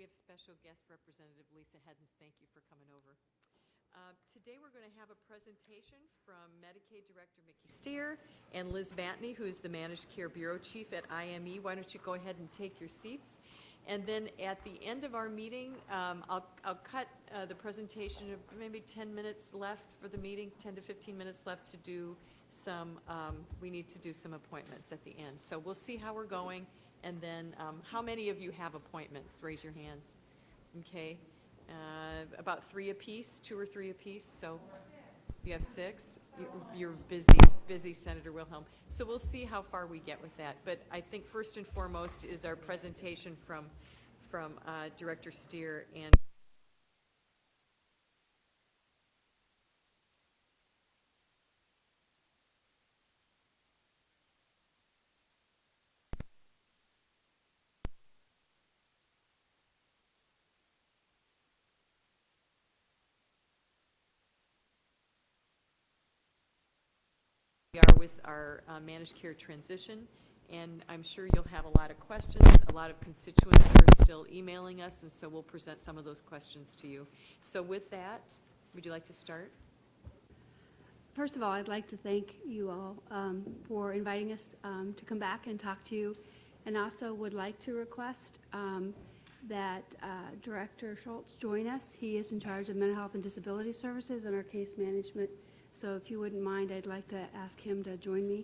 We have special guest representative Lisa Hedens. Thank you for coming over. Today we're going to have a presentation from Medicaid Director Mickey Steer and Liz Batney, who is the Managed Care Bureau Chief at IME. Why don't you go ahead and take your seats? And then at the end of our meeting, I'll cut the presentation of maybe 10 minutes left for the meeting, 10 to 15 minutes left to do some, we need to do some appointments at the end. So we'll see how we're going. And then how many of you have appointments? Raise your hands. Okay. About 3 apiece, 2 or 3 apiece. So you have 6. You're busy, Senator Wilhelm. So we'll see how far we get with that. But I think first and foremost is our presentation from Director Steer and we are with our managed care transition, and I'm sure you'll have a lot of questions. A lot of constituents are still emailing us, and so we'll present some of those questions to you. So with that, would you like to start? First of all, I'd like to thank you all for inviting us to come back and talk to you, and also would like to request that Director Schultz join us. He is in charge of mental health and disability services and our case management. So if you wouldn't mind, I'd like to ask him to join me,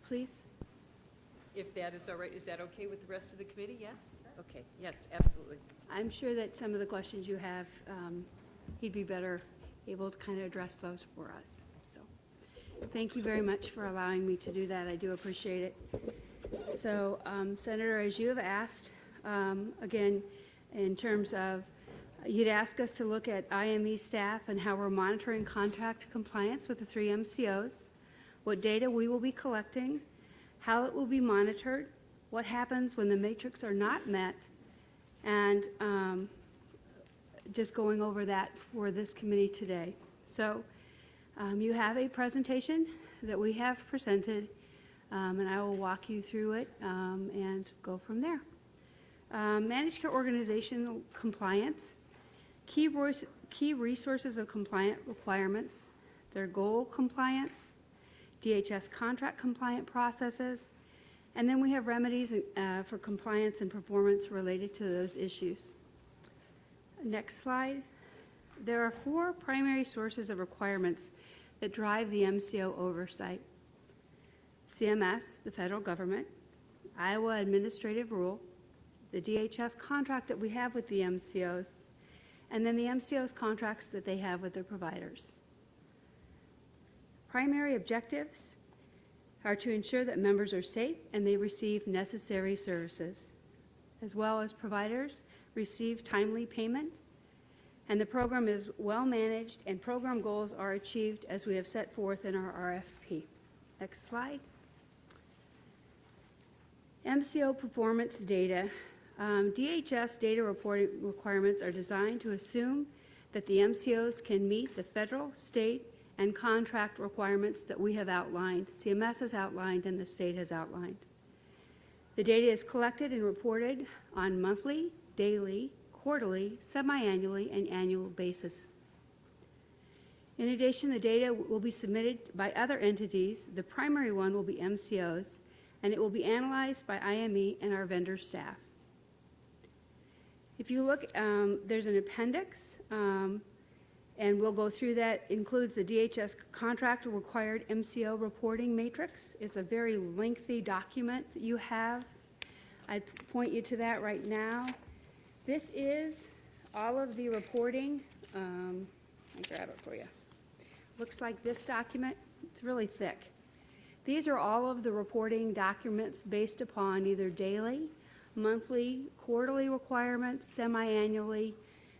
please. If that is all right, is that okay with the rest of the committee? Yes? Okay, yes, absolutely. I'm sure that some of the questions you have, he'd be better able to kind of address those for us. So thank you very much for allowing me to do that. I do appreciate it. So, Senator, as you have asked, again, in terms of you'd ask us to look at IME staff and how we're monitoring contract compliance with the 3 MCOs, what data we will be collecting, how it will be monitored, what happens when the matrix are not met, and just going over that for this committee today. So you have a presentation that we have presented, and I will walk you through it and go from there. Managed care organizational compliance. Key resources of compliant requirements, their goal compliance, DHS contract compliant processes, and then we have remedies for compliance and performance related to those issues. Next slide. There are 4 primary sources of requirements that drive the MCO oversight. CMS, the federal government, Iowa administrative rule, the DHS contract that we have with the MCOs, and then the MCO's contracts that they have with their providers. Primary objectives are to ensure that members are safe and they receive necessary services, as well as providers receive timely payment, and the program is well managed and program goals are achieved as we have set forth in our RFP. Next slide. MCO performance data. DHS data reporting requirements are designed to assume that the MCOs can meet the federal, state, and contract requirements that we have outlined, CMS has outlined, and the state has outlined. The data is collected and reported on monthly, daily, quarterly, semi-annually, and annual basis. In addition, the data will be submitted by other entities. The primary one will be MCOs, and it will be analyzed by IME and our vendor staff. If you look, there's an appendix, and we'll go through that. It includes the DHS contract required MCO reporting matrix. It's a very lengthy document that you have. I'd point you to that right now. This is all of the reporting. Let me grab it for you. Looks like this document. It's really thick. These are all of the reporting documents based upon either daily, monthly, quarterly requirements, semi-annually,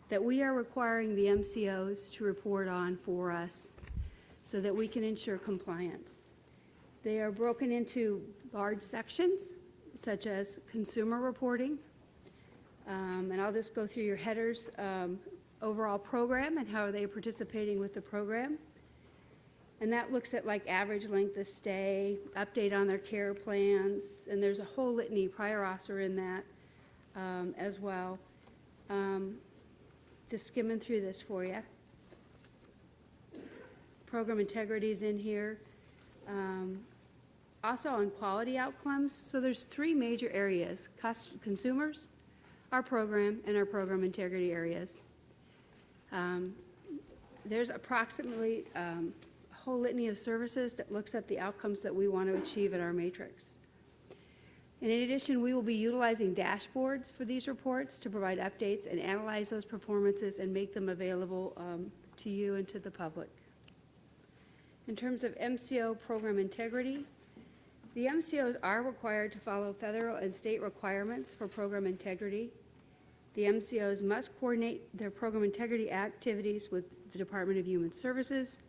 that we are requiring the MCOs to report on for us so that we can ensure compliance. They are broken into large sections, such as consumer reporting, and I'll just go through your headers, overall program and how they are participating with the program. And that looks at like average length of stay, update on their care plans, and there's a whole litany, prior author in that as well. Just skimming through this for you. Program integrity is in here. Also on quality outcomes, so there's three major areas: consumers, our program, and our program integrity areas. There's approximately a whole litany of services that looks at the outcomes that we want to achieve in our matrix. And in addition, we will be utilizing dashboards for these reports to provide updates and analyze those performances and make them available to you and to the public. In terms of MCO program integrity, the MCOs are required to follow federal and state requirements for program integrity. The MCOs must coordinate their program integrity activities with the Department of Human Services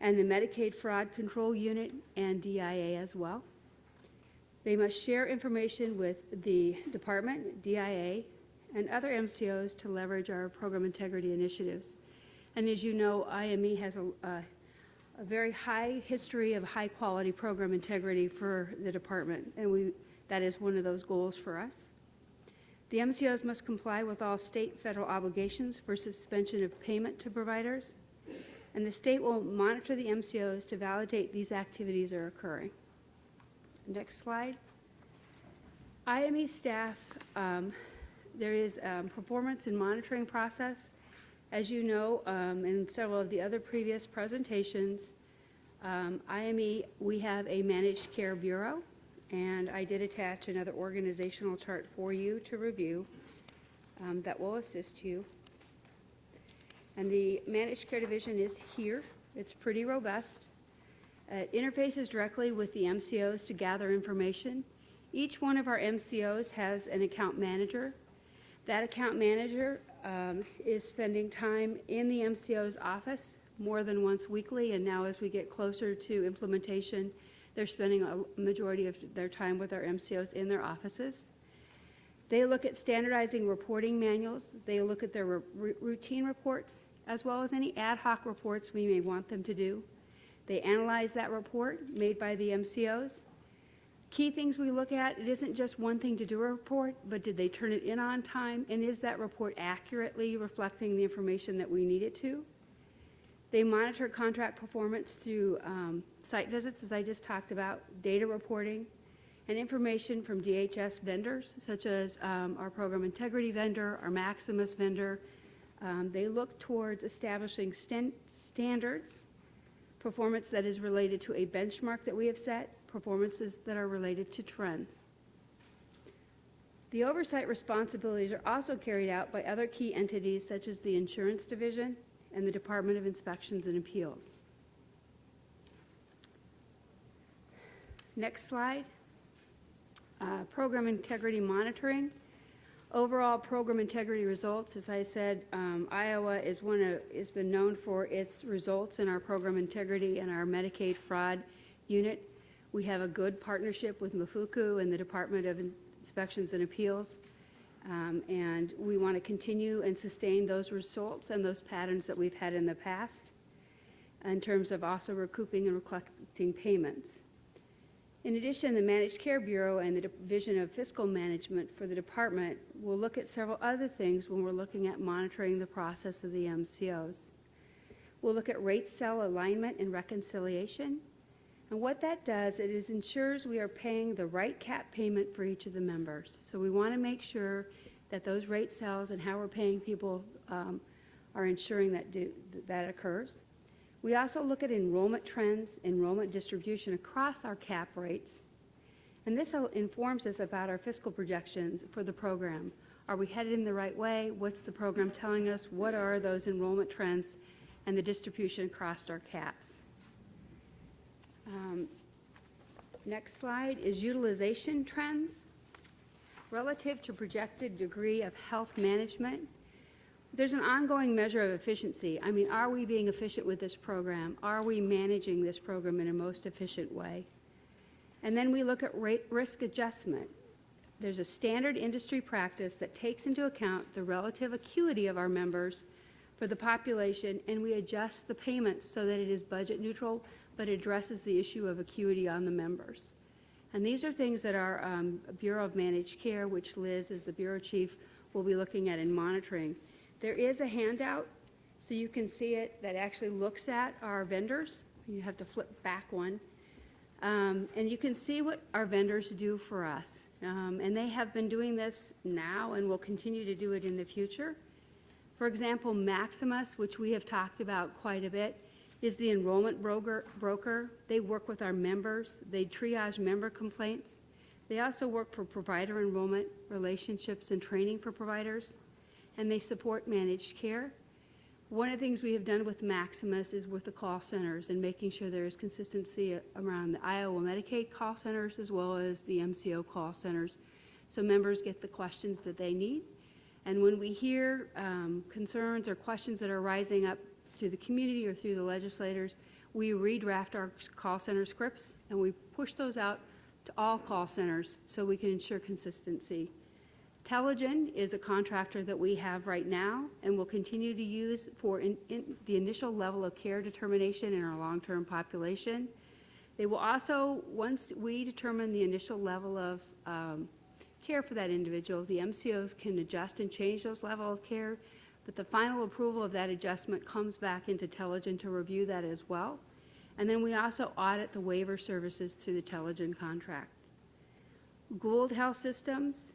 and the Medicaid Fraud Control Unit and DIA as well. They must share information with the department, DIA, and other MCOs to leverage our program integrity initiatives. And as you know, IME has a very high history of high-quality program integrity for the department, and that is one of those goals for us. The MCOs must comply with all state and federal obligations for suspension of payment to providers, and the state will monitor the MCOs to validate these activities are occurring. Next slide. IME staff, there is a performance and monitoring process. As you know, in several of the other previous presentations, IME, we have a managed care bureau, and I did attach another organizational chart for you to review that will assist you. And the managed care division is here. It's pretty robust. It interfaces directly with the MCOs to gather information. Each one of our MCOs has an account manager. That account manager is spending time in the MCO's office more than once weekly, and now as we get closer to implementation, they're spending a majority of their time with our MCOs in their offices. They look at standardizing reporting manuals. They look at their routine reports, as well as any ad hoc reports we may want them to do. They analyze that report made by the MCOs. Key things we look at, it isn't just one thing to do a report, but did they turn it in on time, and is that report accurately reflecting the information that we need it to? They monitor contract performance through site visits, as I just talked about, data reporting, and information from DHS vendors, such as our program integrity vendor, our Maximus vendor. They look towards establishing standards, performance that is related to a benchmark that we have set, performances that are related to trends. The oversight responsibilities are also carried out by other key entities such as the Insurance Division and the Department of Inspections and Appeals. Next slide. Program integrity monitoring. Overall program integrity results, as I said, Iowa has been known for its results in our program integrity and our Medicaid fraud unit. We have a good partnership with Mafuku and the Department of Inspections and Appeals, and we want to continue and sustain those results and those patterns that we've had in the past in terms of also recouping and collecting payments. In addition, the Managed Care Bureau and the Division of Fiscal Management for the department will look at several other things when we're looking at monitoring the process of the MCOs. We'll look at rate cell alignment and reconciliation. And what that does, it is ensures we are paying the right cap payment for each of the members. So we want to make sure that those rate cells and how we're paying people are ensuring that occurs. We also look at enrollment trends, enrollment distribution across our cap rates. And this informs us about our fiscal projections for the program. Are we headed in the right way? What's the program telling us? What are those enrollment trends and the distribution across our caps? Next slide is utilization trends. Relative to projected degree of health management, there's an ongoing measure of efficiency. I mean, are we being efficient with this program? Are we managing this program in a most efficient way? And then we look at risk adjustment. There's a standard industry practice that takes into account the relative acuity of our members for the population, and we adjust the payments so that it is budget neutral, but addresses the issue of acuity on the members. And these are things that our Bureau of Managed Care, which Liz is the Bureau Chief, we'll be looking at and monitoring. There is a handout, so you can see it, that actually looks at our vendors. You have to flip back one. And you can see what our vendors do for us. And they have been doing this now and will continue to do it in the future. For example, Maximus, which we have talked about quite a bit, is the enrollment broker. They work with our members. They triage member complaints. They also work for provider enrollment, relationships, and training for providers. And they support managed care. One of the things we have done with Maximus is with the call centers and making sure there is consistency around the Iowa Medicaid call centers as well as the MCO call centers, so members get the questions that they need. And when we hear concerns or questions that are rising up through the community or through the legislators, we redraft our call center scripts and we push those out to all call centers so we can ensure consistency. Telegen is a contractor that we have right now and will continue to use for the initial level of care determination in our long-term population. They will also, once we determine the initial level of care for that individual, the MCOs can adjust and change those level of care, but the final approval of that adjustment comes back into Telegen to review that as well. And then we also audit the waiver services through the Telegen contract. Gould Health Systems,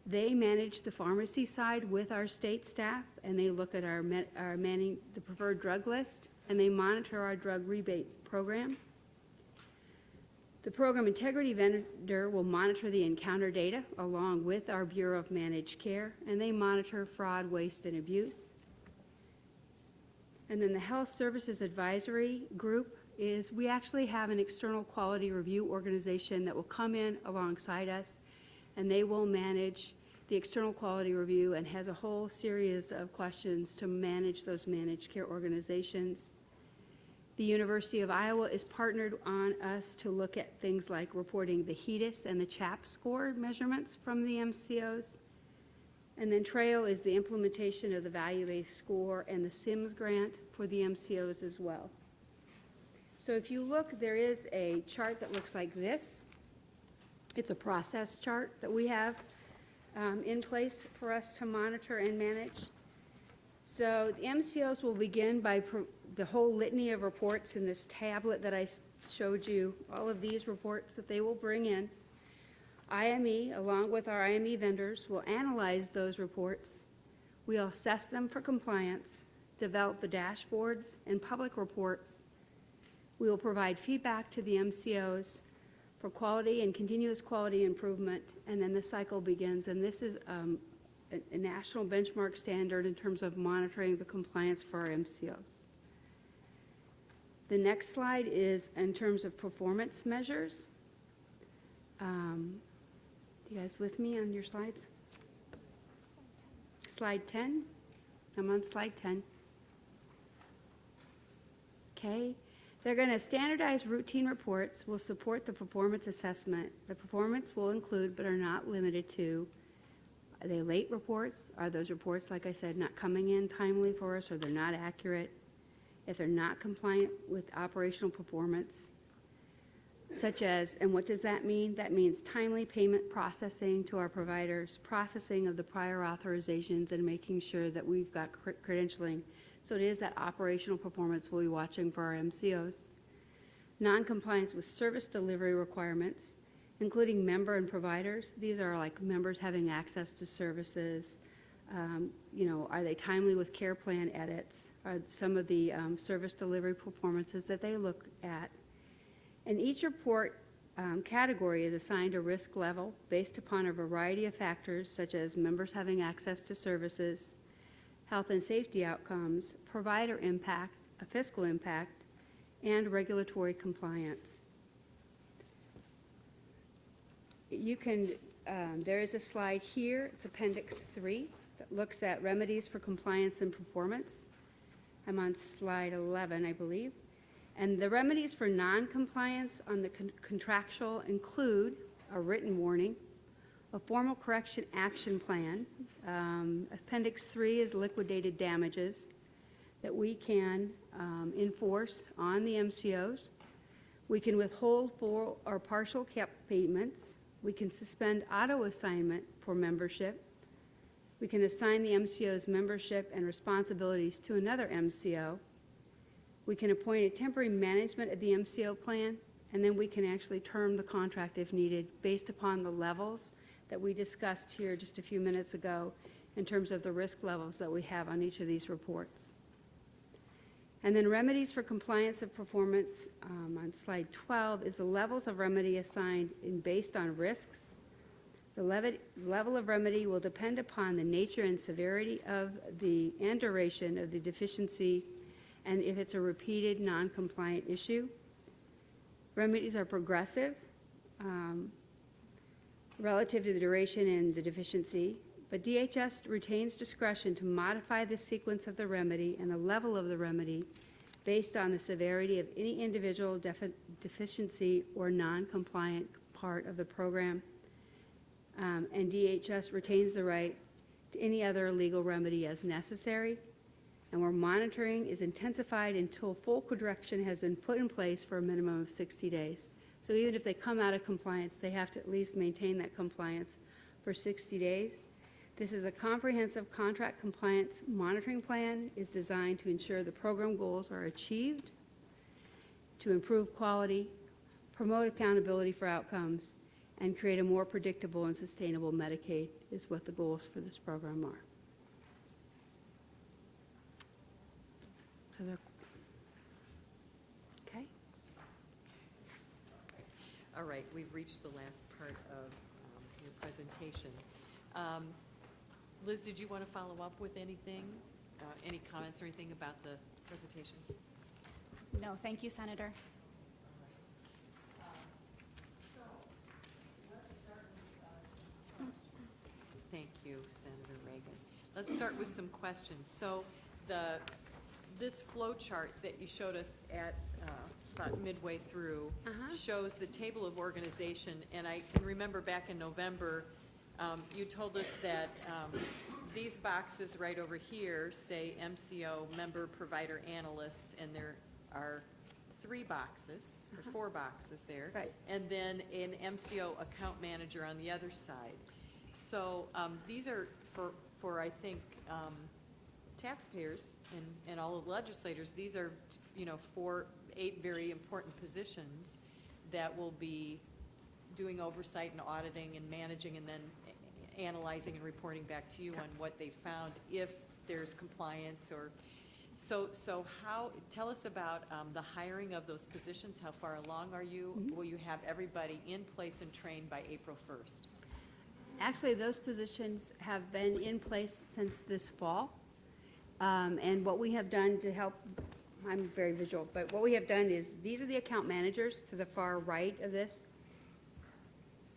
they manage the pharmacy side with our state staff, and they look at our manning the preferred drug list, and they monitor our drug rebates program. The program integrity vendor will monitor the encounter data along with our Bureau of Managed Care, and they monitor fraud, waste, and abuse. And then the Health Services Advisory Group is, we actually have an external quality review organization that will come in alongside us, and they will manage the external quality review and has a whole series of questions to manage those managed care organizations. The University of Iowa is partnered on us to look at things like reporting the HEDIS and the CHAP score measurements from the MCOs. And then TRAO is the implementation of the value-based score and the SIMS grant for the MCOs as well. So if you look, there is a chart that looks like this. It's a process chart that we have in place for us to monitor and manage. So the MCOs will begin by the whole litany of reports in this tablet that I showed you, all of these reports that they will bring in. IME, along with our IME vendors, will analyze those reports. We'll assess them for compliance, develop the dashboards and public reports. We will provide feedback to the MCOs for quality and continuous quality improvement, and then the cycle begins. And this is a national benchmark standard in terms of monitoring the compliance for our MCOs. The next slide is in terms of performance measures. You guys with me on your slides? Slide 10. I'm on slide 10. Okay. They're going to standardize routine reports will support the performance assessment. The performance will include, but are not limited to, are they late reports? Are those reports, like I said, not coming in timely for us, or they're not accurate? If they're not compliant with operational performance, such as, and what does that mean? That means timely payment processing to our providers, processing of the prior authorizations, and making sure that we've got credentialing. So it is that operational performance we'll be watching for our MCOs. Non-compliance with service delivery requirements, including member and providers. These are like members having access to services. Are they timely with care plan edits? Are some of the service delivery performances that they look at? And each report category is assigned a risk level based upon a variety of factors, such as members having access to services, health and safety outcomes, provider impact, a fiscal impact, and regulatory compliance. You can, there is a slide here, it's Appendix 3, that looks at remedies for compliance and performance. I'm on slide 11, I believe. And the remedies for non-compliance on the contractual include a written warning, a formal correction action plan. Appendix 3 is liquidated damages that we can enforce on the MCOs. We can withhold full or partial cap payments. We can suspend auto assignment for membership. We can assign the MCO's membership and responsibilities to another MCO. We can appoint a temporary management of the MCO plan, and then we can actually term the contract if needed based upon the levels that we discussed here just a few minutes ago in terms of the risk levels that we have on each of these reports. And then remedies for compliance of performance on slide 12 is the levels of remedy assigned based on risks. The level of remedy will depend upon the nature and severity of and duration of the deficiency, and if it's a repeated non-compliant issue. Remedies are progressive relative to the duration and the deficiency, but DHS retains discretion to modify the sequence of the remedy and the level of the remedy based on the severity of any individual deficiency or non-compliant part of the program. And DHS retains the right to any other legal remedy as necessary. And where monitoring is intensified until full correction has been put in place for a minimum of 60 days. So even if they come out of compliance, they have to at least maintain that compliance for 60 days. This is a comprehensive contract compliance monitoring plan is designed to ensure the program goals are achieved, to improve quality, promote accountability for outcomes, and create a more predictable and sustainable Medicaid is what the goals for this program are. So they're, okay. All right, we've reached the last part of your presentation. Liz, did you want to follow up with anything? Any comments or anything about the presentation? No, thank you, Senator. Thank you, Senator Reagan. Let's start with some questions. So this flow chart that you showed us at about midway through shows the table of organization, and I can remember back in November, you told us that these boxes right over here say MCO, member, provider, analyst, and there are 3 boxes, or 4 boxes there. Right. And then an MCO account manager on the other side. So these are for I think, taxpayers and all the legislators, these are, 8 very important positions that will be doing oversight and auditing and managing and then analyzing and reporting back to you on what they found, if there's compliance or, so how, tell us about the hiring of those positions. How far along are you? Will you have everybody in place and trained by April 1st? Actually, those positions have been in place since this fall. And what we have done to help, I'm very visual, but what we have done is, these are the account managers to the far right of this.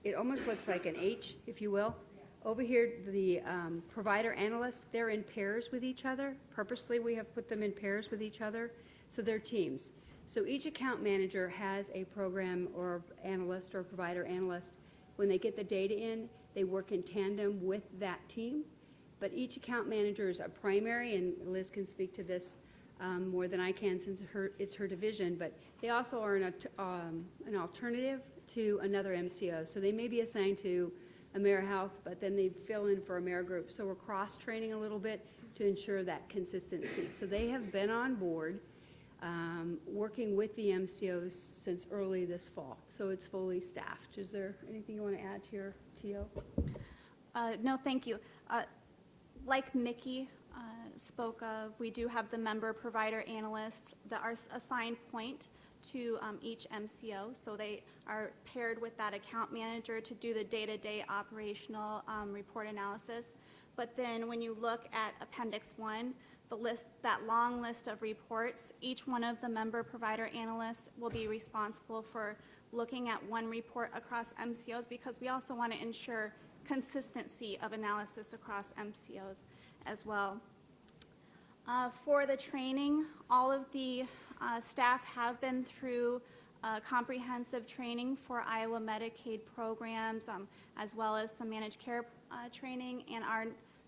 It almost looks like an H, if you will. Over here, the provider analysts, they're in pairs with each other. Purposely, we have put them in pairs with each other, so they're teams. So each account manager has a program or analyst or provider analyst. When they get the data in, they work in tandem with that team. But each account manager is a primary, and Liz can speak to this more than I can since it's her division, but they also are an alternative to another MCO. So they may be assigned to AmeriHealth, but then they fill in for AmeriGroup. So we're cross-training a little bit to ensure that consistency. So they have been on board working with the MCOs since early this fall. So it's fully staffed. Is there anything you want to add to your TO? No, thank you. Like Mickey spoke of, we do have the member provider analysts that are assigned point to each MCO, so they are paired with that account manager to do the day-to-day operational report analysis. But then when you look at Appendix 1, the list, that long list of reports, each one of the member provider analysts will be responsible for looking at one report across MCOs, because we also want to ensure consistency of analysis across MCOs as well. For the training, all of the staff have been through comprehensive training for Iowa Medicaid programs, as well as some managed care training, and our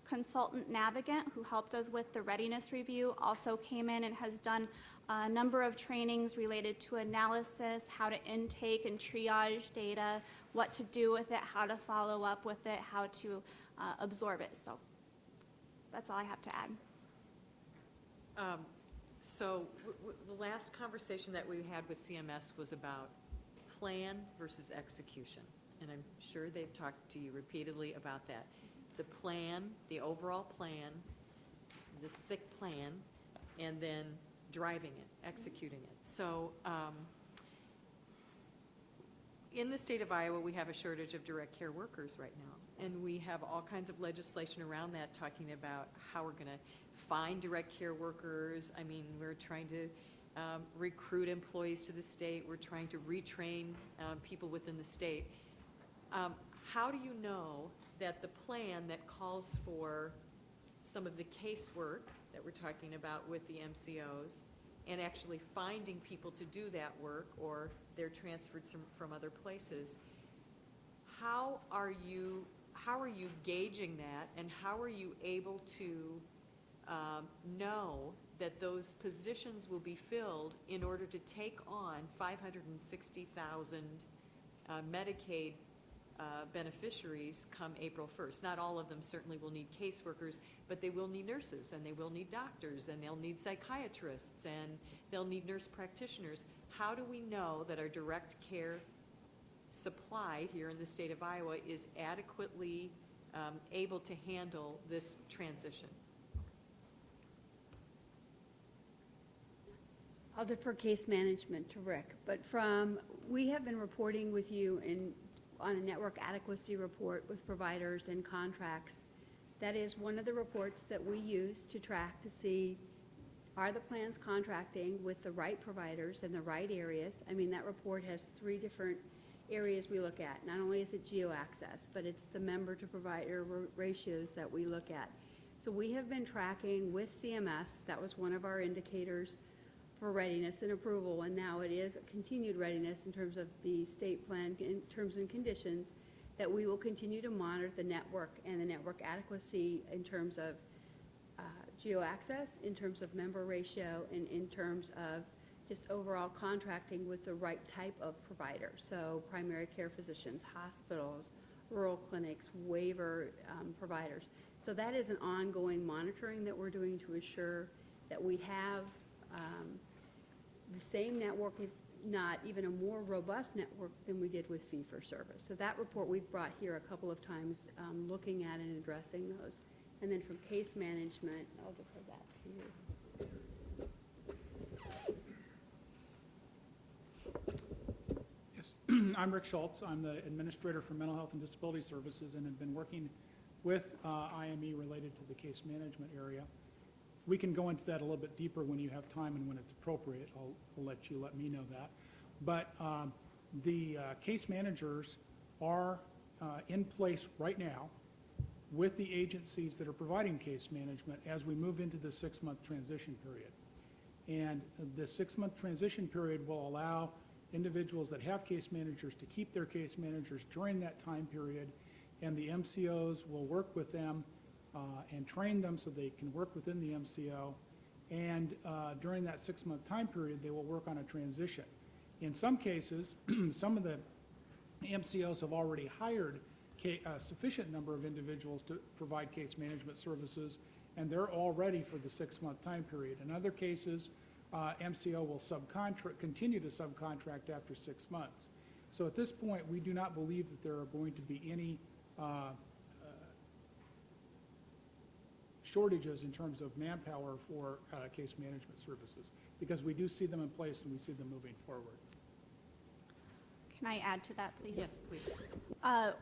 consultant Navigant, who helped us with the readiness review, also came in and has done a number of trainings related to analysis, how to intake and triage data, what to do with it, how to follow up with it, how to absorb it. So That's all I have to add. So the last conversation that we had with CMS was about plan versus execution. And I'm sure they've talked to you repeatedly about that. The plan, the overall plan, this thick plan, and then driving it, executing it. So in the state of Iowa, we have a shortage of direct care workers right now. And we have all kinds of legislation around that talking about how we're going to find direct care workers. I mean, we're trying to recruit employees to the state. We're trying to retrain people within the state. How do you know that the plan that calls for some of the casework that we're talking about with the MCOs and actually finding people to do that work, or they're transferred from other places, how are you gauging that, and how are you able to know that those positions will be filled in order to take on 560,000 Medicaid beneficiaries come April 1st. Not all of them certainly will need caseworkers, but they will need nurses, and they will need doctors, and they'll need psychiatrists, and they'll need nurse practitioners. How do we know that our direct care supply here in the state of Iowa is adequately able to handle this transition? I'll defer case management to Rick, but we have been reporting with you on a network adequacy report with providers and contracts. That is one of the reports that we use to track to see, are the plans contracting with the right providers in the right areas? I mean, that report has 3 different areas we look at. Not only is it geo-access, but it's the member to provider ratios that we look at. So we have been tracking with CMS. That was one of our indicators for readiness and approval, and now it is a continued readiness in terms of the state plan in terms and conditions, that we will continue to monitor the network and the network adequacy in terms of geo-access, in terms of member ratio, and in terms of just overall contracting with the right type of provider. So primary care physicians, hospitals, rural clinics, waiver providers. So that is an ongoing monitoring that we're doing to assure that we have the same network, if not even a more robust network than we did with fee-for-service. So that report we've brought here a couple of times, looking at and addressing those. And then from case management, I'll defer that to you. Yes, I'm Rick Schultz. I'm the administrator for Mental Health and Disability Services, and have been working with IME related to the case management area. We can go into that a little bit deeper when you have time and when it's appropriate. I'll let me know that. But the case managers are in place right now with the agencies that are providing case management as we move into the 6-month transition period. And the 6-month transition period will allow individuals that have case managers to keep their case managers during that time period, and the MCOs will work with them and train them so they can work within the MCO. And during that 6-month time period, they will work on a transition. In some cases, some of the MCOs have already hired a sufficient number of individuals to provide case management services, and they're all ready for the 6-month time period. In other cases, MCO will continue to subcontract after 6 months. So at this point, we do not believe that there are going to be any shortages in terms of manpower for case management services, because we do see them in place and we see them moving forward. Can I add to that, please? Yes, please.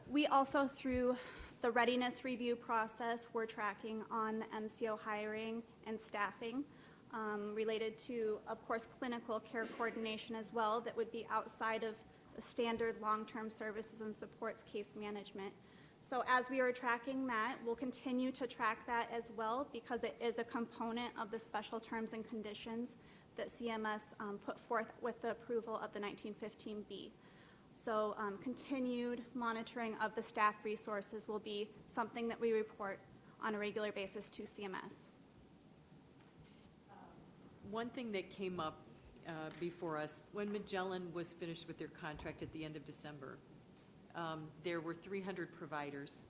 We also, through the readiness review process, we're tracking on the MCO hiring and staffing related to, of course, clinical care coordination as well, that would be outside of the standard long-term services and supports case management. So as we are tracking that, we'll continue to track that as well, because it is a component of the special terms and conditions that CMS put forth with the approval of the 1915B. So continued monitoring of the staff resources will be something that we report on a regular basis to CMS. One thing that came up before us, when Magellan was finished with their contract at the end of December, there were 300 providers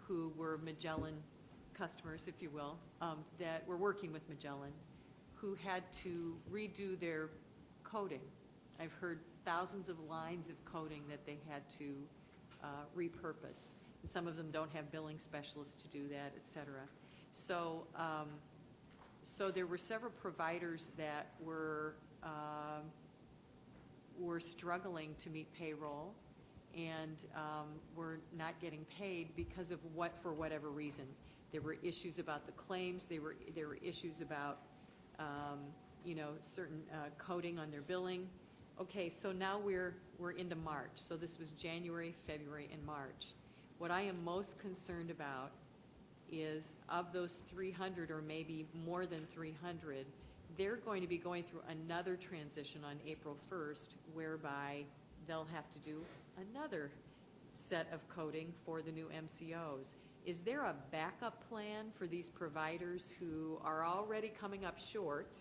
who were Magellan customers, if you will, that were working with Magellan, who had to redo their coding. I've heard thousands of lines of coding that they had to repurpose. And some of them don't have billing specialists to do that, et cetera. So, so there were several providers that were struggling to meet payroll and were not getting paid because of for whatever reason. There were issues about the claims. There were issues about, certain coding on their billing. Okay, so now we're into March. So this was January, February, and March. What I am most concerned about is of those 300 or maybe more than 300, they're going to be going through another transition on April 1st whereby they'll have to do another set of coding for the new MCOs. Is there a backup plan for these providers who are already coming up short,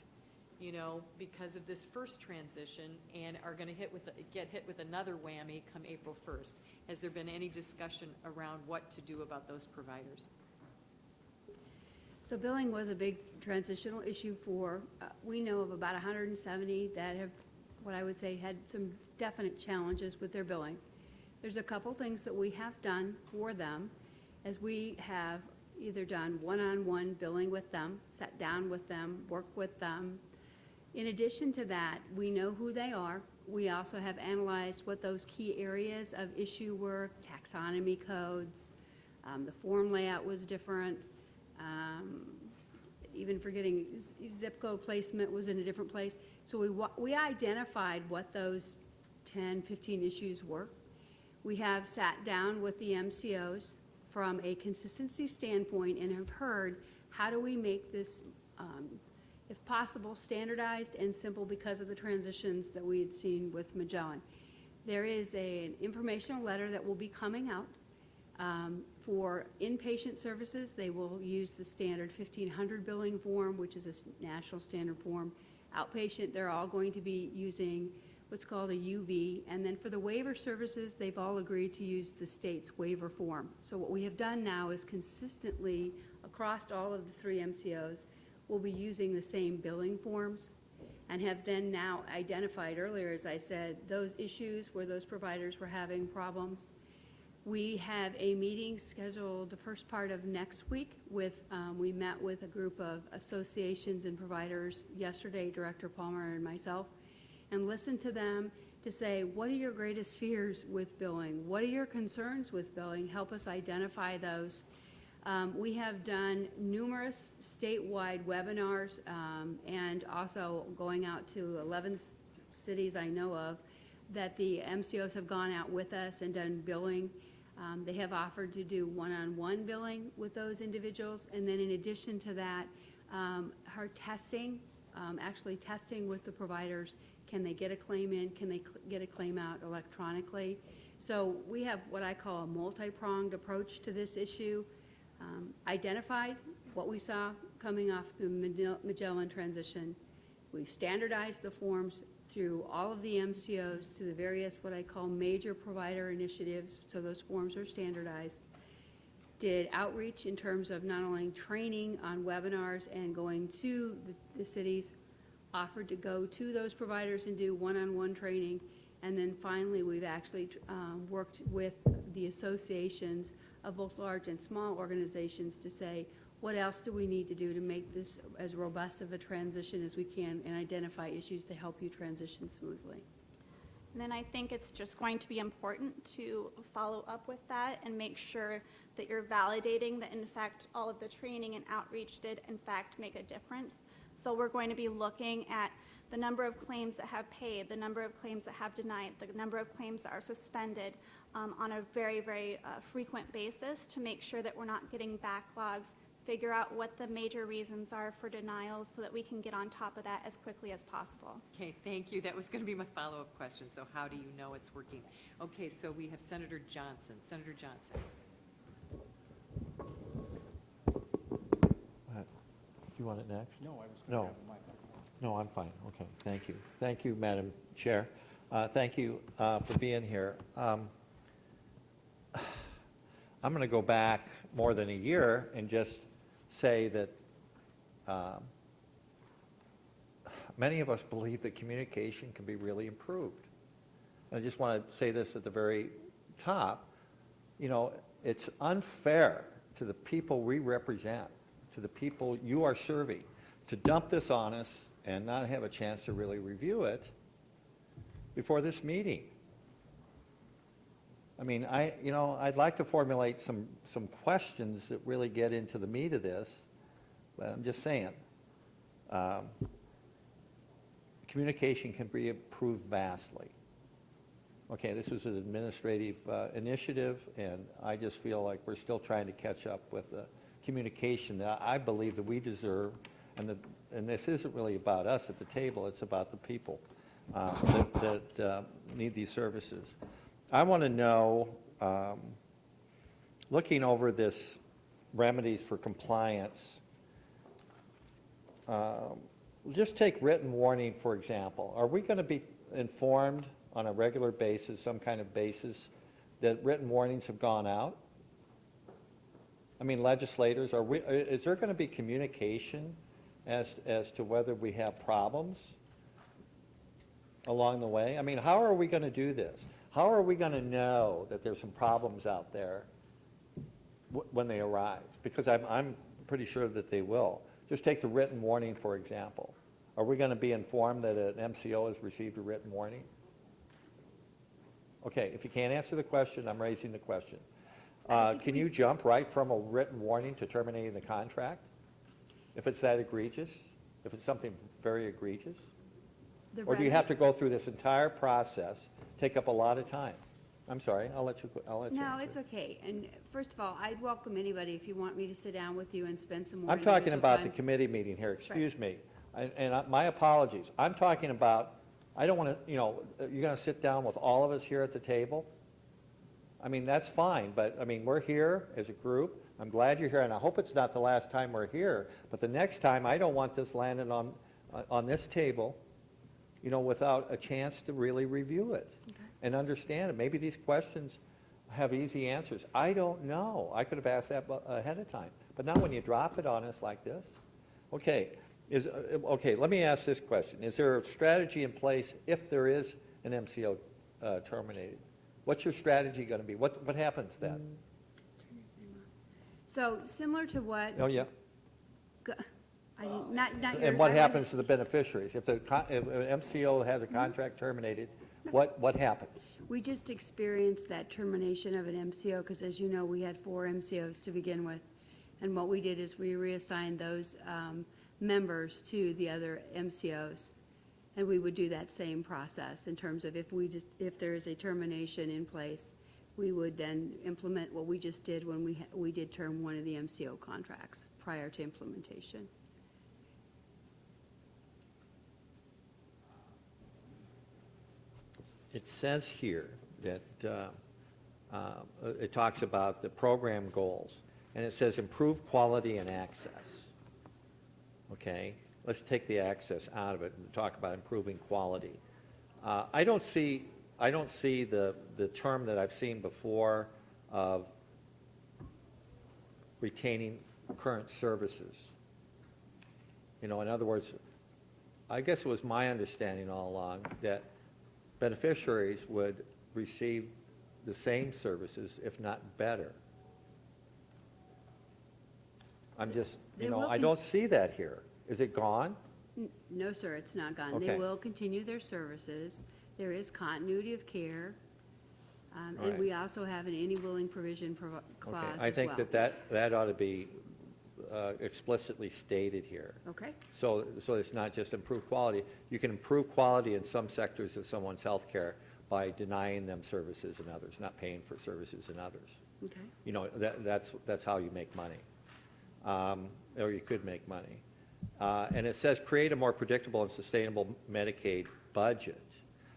because of this first transition and are going to get hit with another whammy come April 1st? Has there been any discussion around what to do about those providers? So billing was a big transitional issue we know of about 170 that have, what I would say, had some definite challenges with their billing. There's a couple things that we have done for them, as we have either done one-on-one billing with them, sat down with them, worked with them. In addition to that, we know who they are. We also have analyzed what those key areas of issue were, taxonomy codes, the form layout was different, even forgetting zip code placement was in a different place. So we identified what those 10, 15 issues were. We have sat down with the MCOs from a consistency standpoint and have heard, how do we make this, if possible, standardized and simple because of the transitions that we had seen with Magellan. There is an informational letter that will be coming out. For inpatient services, they will use the standard 1500 billing form, which is a national standard form. Outpatient, they're all going to be using what's called a UB. And then for the waiver services, they've all agreed to use the state's waiver form. So what we have done now is consistently across all of the 3 MCOs, we'll be using the same billing forms and have then now identified earlier, as I said, those issues where those providers were having problems. We have a meeting scheduled the first part of next week we met with a group of associations and providers yesterday, Director Palmer and myself, and listened to them to say, what are your greatest fears with billing? What are your concerns with billing? Help us identify those. We have done numerous statewide webinars and also going out to 11 cities I know of that the MCOs have gone out with us and done billing. They have offered to do one-on-one billing with those individuals. And then in addition to that, her testing, actually testing with the providers. Can they get a claim in? Can they get a claim out electronically? So we have what I call a multi-pronged approach to this issue. Identified what we saw coming off the Magellan transition. We've standardized the forms through all of the MCOs to the various what I call major provider initiatives, so those forms are standardized. Did outreach in terms of not only training on webinars and going to the cities, offered to go to those providers and do one-on-one training, and then finally we've actually worked with the associations of both large and small organizations to say, what else do we need to do to make this as robust of a transition as we can and identify issues to help you transition smoothly? And then I think it's just going to be important to follow up with that and make sure that you're validating that, in fact, all of the training and outreach did, in fact, make a difference. So we're going to be looking at the number of claims that have paid, the number of claims that have denied, the number of claims that are suspended on a very, very frequent basis to make sure that we're not getting backlogs, figure out what the major reasons are for denials so that we can get on top of that as quickly as possible. Okay, thank you. That was going to be my follow-up question. So how do you know it's working? Okay, so we have Senator Johnson. Senator Johnson. Do you want it next? No, I was No. going to have the mic. No, I'm fine. Okay, thank you. Thank you, Madam Chair. Thank you for being here. I'm going to go back more than a year and just say that many of us believe that communication can be really improved. And I just want to say this at the very top. You know, it's unfair to the people we represent, to the people you are serving, to dump this on us and not have a chance to really review it before this meeting. I mean, I'd like to formulate some questions that really get into the meat of this, but I'm just saying, communication can be improved vastly. Okay, this was an administrative initiative, and I just feel like we're still trying to catch up with the communication that I believe that we deserve, and this isn't really about us at the table, it's about the people that need these services. I want to know, looking over this remedies for compliance, just take written warning, for example. Are we going to be informed on a regular basis, some kind of basis, that written warnings have gone out? I mean, legislators, is there going to be communication as to whether we have problems along the way? I mean, how are we going to do this? How are we going to know that there's some problems out there when they arise? Because I'm pretty sure that they will. Just take the written warning, for example. Are we going to be informed that an MCO has received a written warning? Okay, if you can't answer the question, I'm raising the question. Can you jump right from a written warning to terminating the contract? If it's that egregious? If it's something very egregious? Or do you have to go through this entire process, take up a lot of time? I'm sorry, I'll let you No, answer. it's okay. And first of all, I'd welcome anybody if you want me to sit down with you and spend some more I'm talking individual about time. the committee meeting here, excuse me. My apologies. I'm talking about, I don't want to, you're going to sit down with all of us here at the table? I mean, that's fine, but, I mean, we're here as a group. I'm glad you're here, and I hope it's not the last time we're here. But the next time, I don't want this landing on this table, without a chance to really review it and understand it. Maybe these questions have easy answers. I don't know. I could have asked that ahead of time. But now when you drop it on us like this, okay, let me ask this question. Is there a strategy in place if there is an MCO terminated? What's your strategy going to be? What happens then? So similar to what, Oh, yeah. not yours. And what happens to the beneficiaries? If an MCO has a contract terminated, what happens? We just experienced that termination of an MCO because, as you know, we had 4 MCOs to begin with. And what we did is we reassigned those members to the other MCOs. And we would do that same process in terms of if there is a termination in place, we would then implement what we just did when we did term one of the MCO contracts prior to implementation. It says here that it talks about the program goals, and it says improve quality and access. Okay, let's take the access out of it and talk about improving quality. I don't see the term that I've seen before of retaining current services. In other words, I guess it was my understanding all along that beneficiaries would receive the same services, if not better. I'm just, I don't see that here. Is it gone? No, sir, it's not gone. Okay. They will continue their services. There is continuity of care. Right. And we also have an any willing provision clause as well. I think that ought to be explicitly stated here. Okay. So it's not just improved quality. You can improve quality in some sectors of someone's health care by denying them services in others, not paying for services in others. Okay. That's how you make money, or you could make money. And it says create a more predictable and sustainable Medicaid budget.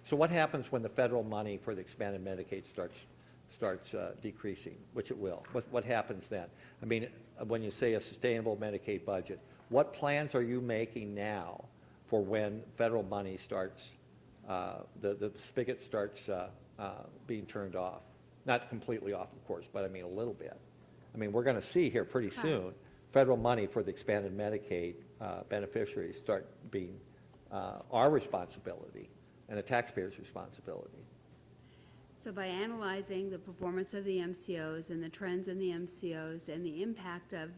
So what happens when the federal money for the expanded Medicaid starts decreasing, which it will? What happens then? I mean, when you say a sustainable Medicaid budget, what plans are you making now for when federal money starts, the spigot starts being turned off? Not completely off, of course, but I mean a little bit. I mean, we're going to see here pretty soon federal money for the expanded Medicaid beneficiaries start being our responsibility and the taxpayers' responsibility. So by analyzing the performance of the MCOs and the trends in the MCOs and the impact of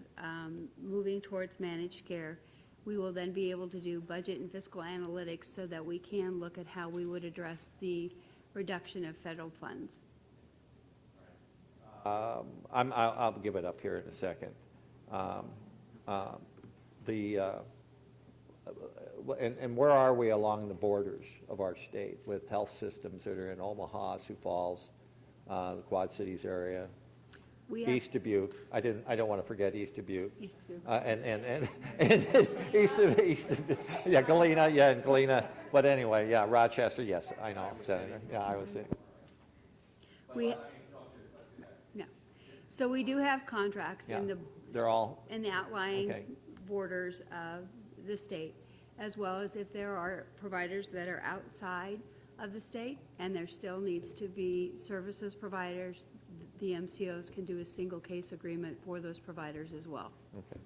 moving towards managed care, we will then be able to do budget and fiscal analytics so that we can look at how we would address the reduction of federal funds. I'll give it up here in a second. And where are we along the borders of our state with health systems that are in Omaha, Sioux Falls, the Quad Cities area, We have East Dubuque? I don't want to forget East Dubuque. East Dubuque. And East Dubuque, yeah, Galena, but anyway, yeah, Rochester, yes, I know, Senator, yeah, I was saying. We, no. So we do have contracts in Yeah, the. they're all- In the outlying Okay. borders of the state, as well as if there are providers that are outside of the state, and there still needs to be services providers, the MCOs can do a single case agreement for those providers as well. Okay.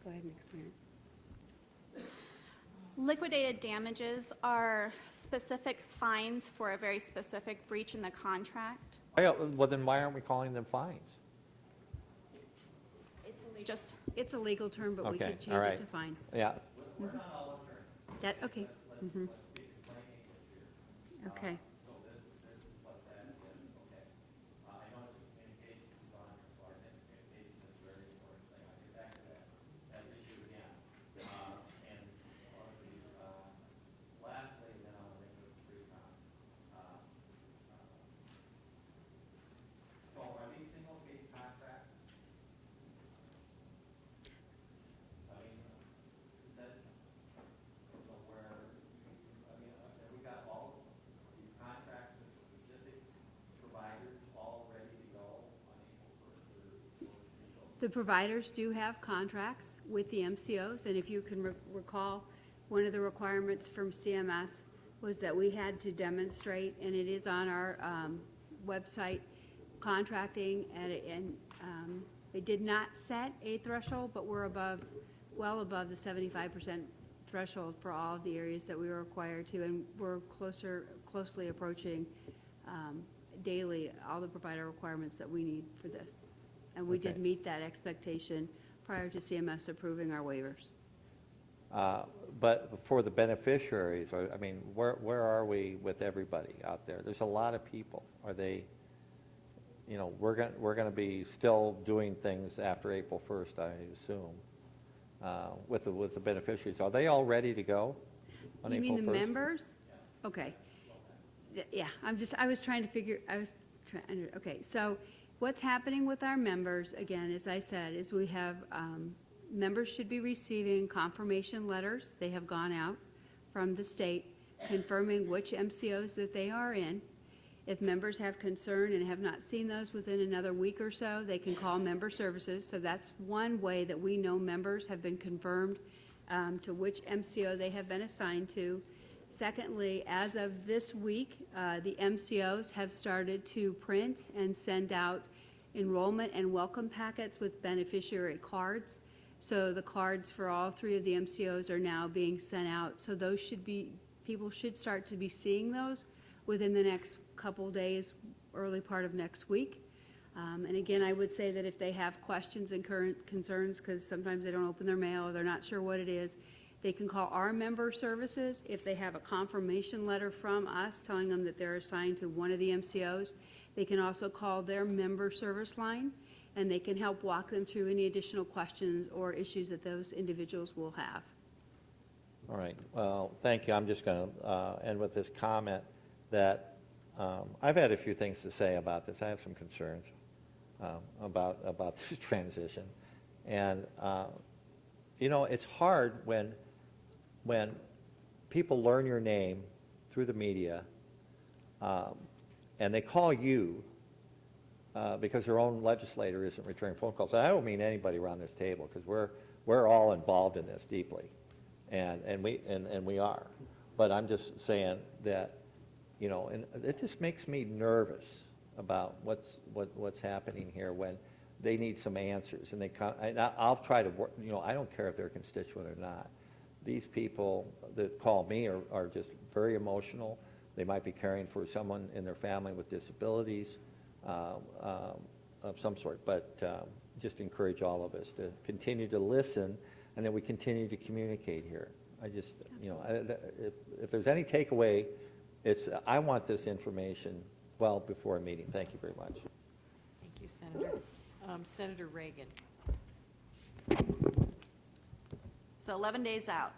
Go ahead and explain it. Liquidated damages are specific fines for a very specific breach in the contract. Well, then why aren't we calling them fines? Just, It's a legal term, but we Okay, could change all it right. to fines. Yeah, That, okay. Mhm. Okay. The providers do have contracts with the MCOs, and if you can recall, one of the requirements from CMS was that we had to demonstrate, and it is on our website, contracting, and it did not set a threshold, but we're well above the 75% threshold for all of the areas that we were required to, and we're closely approaching daily all the provider requirements that we need for this. And we did Okay. meet that expectation prior to CMS approving our waivers. but for the beneficiaries, I mean, where are we with everybody out there? There's a lot of people. Are they, we're going to be still doing things after April 1st, I assume, with the beneficiaries. Are they all ready to go on You April 1st? mean the members? Okay. Yeah, okay, so what's happening with our members, again, as I said, is we have, members should be receiving confirmation letters. They have gone out from the state confirming which MCOs that they are in. If members have concern and have not seen those within another week or so, they can call member services. So that's one way that we know members have been confirmed to which MCO they have been assigned to. Secondly, as of this week, the MCOs have started to print and send out enrollment and welcome packets with beneficiary cards. So the cards for all three of the MCOs are now being sent out. So those people should start to be seeing those within the next couple days, early part of next week. And again, I would say that if they have questions and current concerns, because sometimes they don't open their mail, or they're not sure what it is, they can call our member services. If they have a confirmation letter from us telling them that they're assigned to one of the MCOs, they can also call their member service line, and they can help walk them through any additional questions or issues that those individuals will have. All right, well, thank you. I'm just going to end with this comment that I've had a few things to say about this. I have some concerns about this transition. And, it's hard when people learn your name through the media and they call you because their own legislator isn't returning phone calls. I don't mean anybody around this table, because we're all involved in this deeply, and we are. But I'm just saying that, you know, and it just makes me nervous about what's happening here when they need some answers, and they come, and I'll try to work, you know, I don't care if they're constituent or not. These people that call me are just very emotional. They might be caring for someone in their family with disabilities of some sort, but just encourage all of us to continue to listen, and that we continue to communicate here. I just, you know, if there's any takeaway, it's, I want this information well before a meeting. Thank you very much. Thank you, Senator. Senator Reagan. So 11 days out,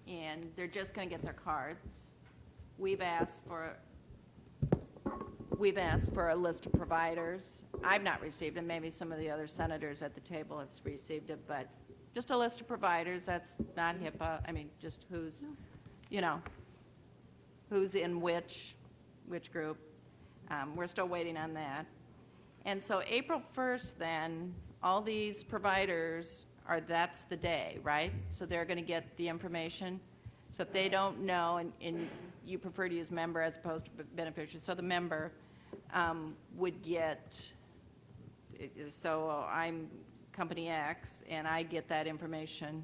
and they're just going to get their cards. We've asked for a list of providers. I've not received it. Maybe some of the other senators at the table have received it, but just a list of providers. That's not HIPAA. I mean, just who's, you know, who's in which group. We're still waiting on that. And so April 1st, then, all these providers are, that's the day, right? So they're going to get the information. So if they don't know, and you prefer to use member as opposed to beneficiary, so the member would get, so I'm company X, and I get that information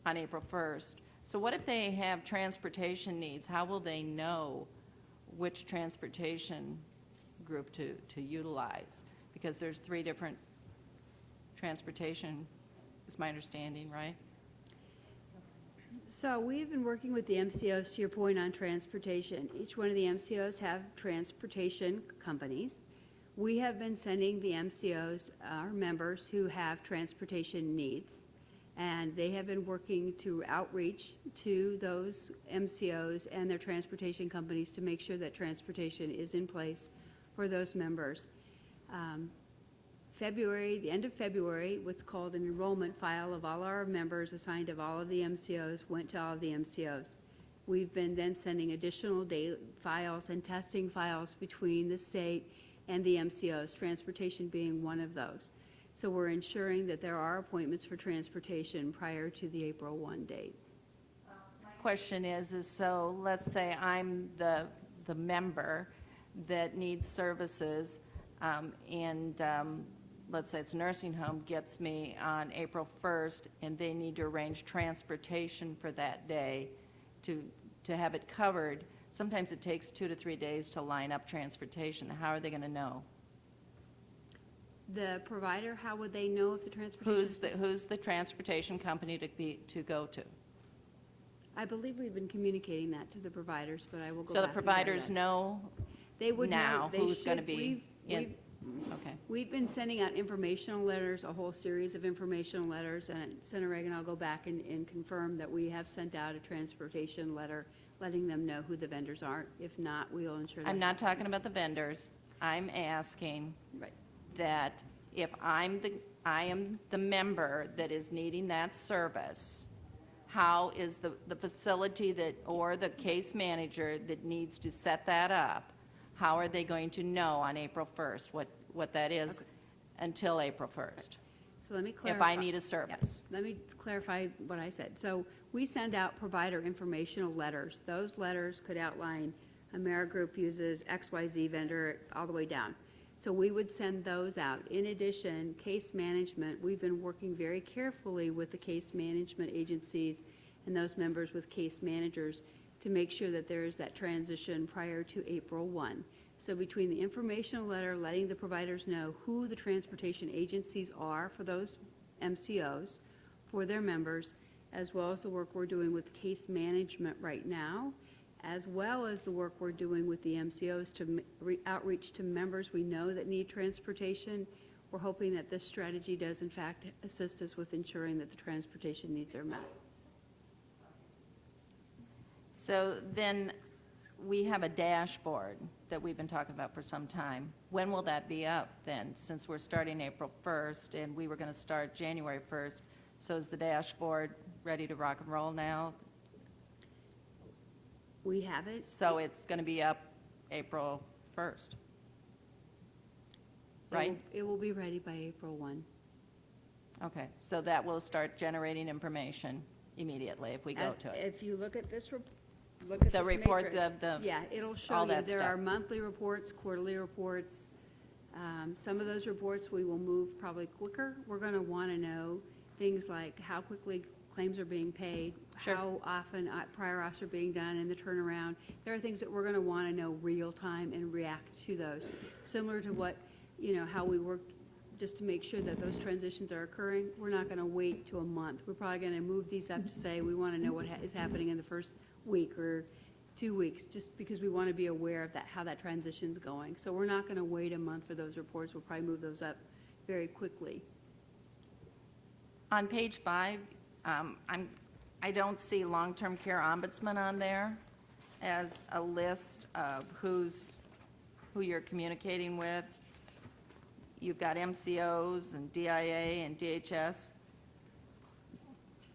on April 1st. So what if they have transportation needs? How will they know which transportation group to utilize? Because there's 3 different transportation, is my understanding, right? So we've been working with the MCOs, to your point, on transportation. Each one of the MCOs have transportation companies. We have been sending the MCOs, our members who have transportation needs, and they have been working to outreach to those MCOs and their transportation companies to make sure that transportation is in place for those members. The end of February, what's called an enrollment file of all our members assigned of all of the MCOs went to all of the MCOs. We've been then sending additional files and testing files between the state and the MCOs, transportation being one of those. So we're ensuring that there are appointments for transportation prior to the April 1 date. My question is so let's say I'm the member that needs services, and let's say it's a nursing home, gets me on April 1st, and they need to arrange transportation for that day to have it covered. Sometimes it takes 2 to 3 days to line up transportation. How are they going to know? The provider, how would they know if the transportation? Who's the transportation company to go to? I believe we've been communicating that to the providers, but I will go back. So the and verify providers that. know They would know. now They who's going to should. be in? Okay. We've been sending out informational letters, a whole series of informational letters, and Senator Reagan, I'll go back and confirm that we have sent out a transportation letter letting them know who the vendors are. If not, we will ensure that I'm not talking happens. about the vendors. I'm asking Right. that if I am the member that is needing that service, how is the facility that, or the case manager that needs to set that up, how are they going to know on April 1st what that is until April 1st? So let me clarify. If I need a service. Let me clarify what I said. So we send out provider informational letters. Those letters could outline AmeriGroup uses XYZ vendor all the way down. So we would send those out. In addition, case management, we've been working very carefully with the case management agencies and those members with case managers to make sure that there is that transition prior to April 1. So between the informational letter letting the providers know who the transportation agencies are for those MCOs, for their members, as well as the work we're doing with case management right now, as well as the work we're doing with the MCOs to outreach to members we know that need transportation, we're hoping that this strategy does in fact assist us with ensuring that the transportation needs are met. So then we have a dashboard that we've been talking about for some time. When will that be up then, since we're starting April 1st and we were going to start January 1st? So is the dashboard ready to rock and roll now? We have it. So it's going to be up April 1st, right? It will be ready by April 1. Okay, so that will start generating information immediately if we go As- to it. If you look at this, look at The this report, matrix. the- Yeah, it'll show all you, that there stuff. are monthly reports, quarterly reports. Some of those reports, we will move probably quicker. We're going to want to know things like how quickly claims are being paid, Sure. how often prior auths are being done, and the turnaround. There are things that we're going to want to know real time and react to those. Similar to what, how we worked just to make sure that those transitions are occurring. We're not going to wait to a month. We're probably going to move these up to say, we want to know what is happening in the first week or 2 weeks, just because we want to be aware of that, how that transition's going. So we're not going to wait a month for those reports. We'll probably move those up very quickly. On page 5, I don't see long-term care ombudsman on there as a list of who you're communicating with. You've got MCOs and DIA and DHS.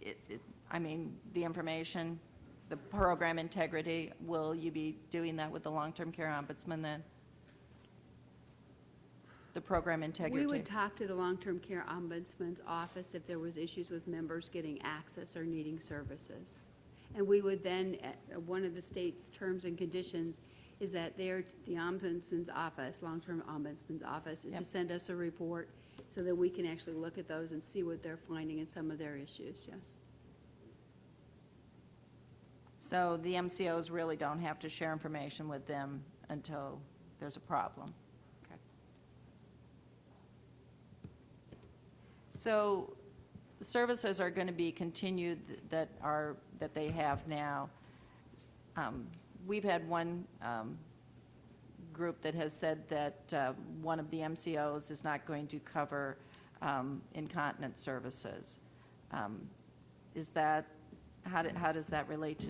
The information, the program integrity, will you be doing that with the long-term care ombudsman then? The program integrity? We would talk to the long-term care ombudsman's office if there was issues with members getting access or needing services. And we would then, one of the state's terms and conditions is that the ombudsman's office, long-term ombudsman's office, is Yep. to send us a report so that we can actually look at those and see what they're finding in some of their issues, yes. So the MCOs really don't have to share information with them until there's a problem? Okay. So services are going to be continued that they have now. We've had one group that has said that one of the MCOs is not going to cover incontinence services. Is that, how does that relate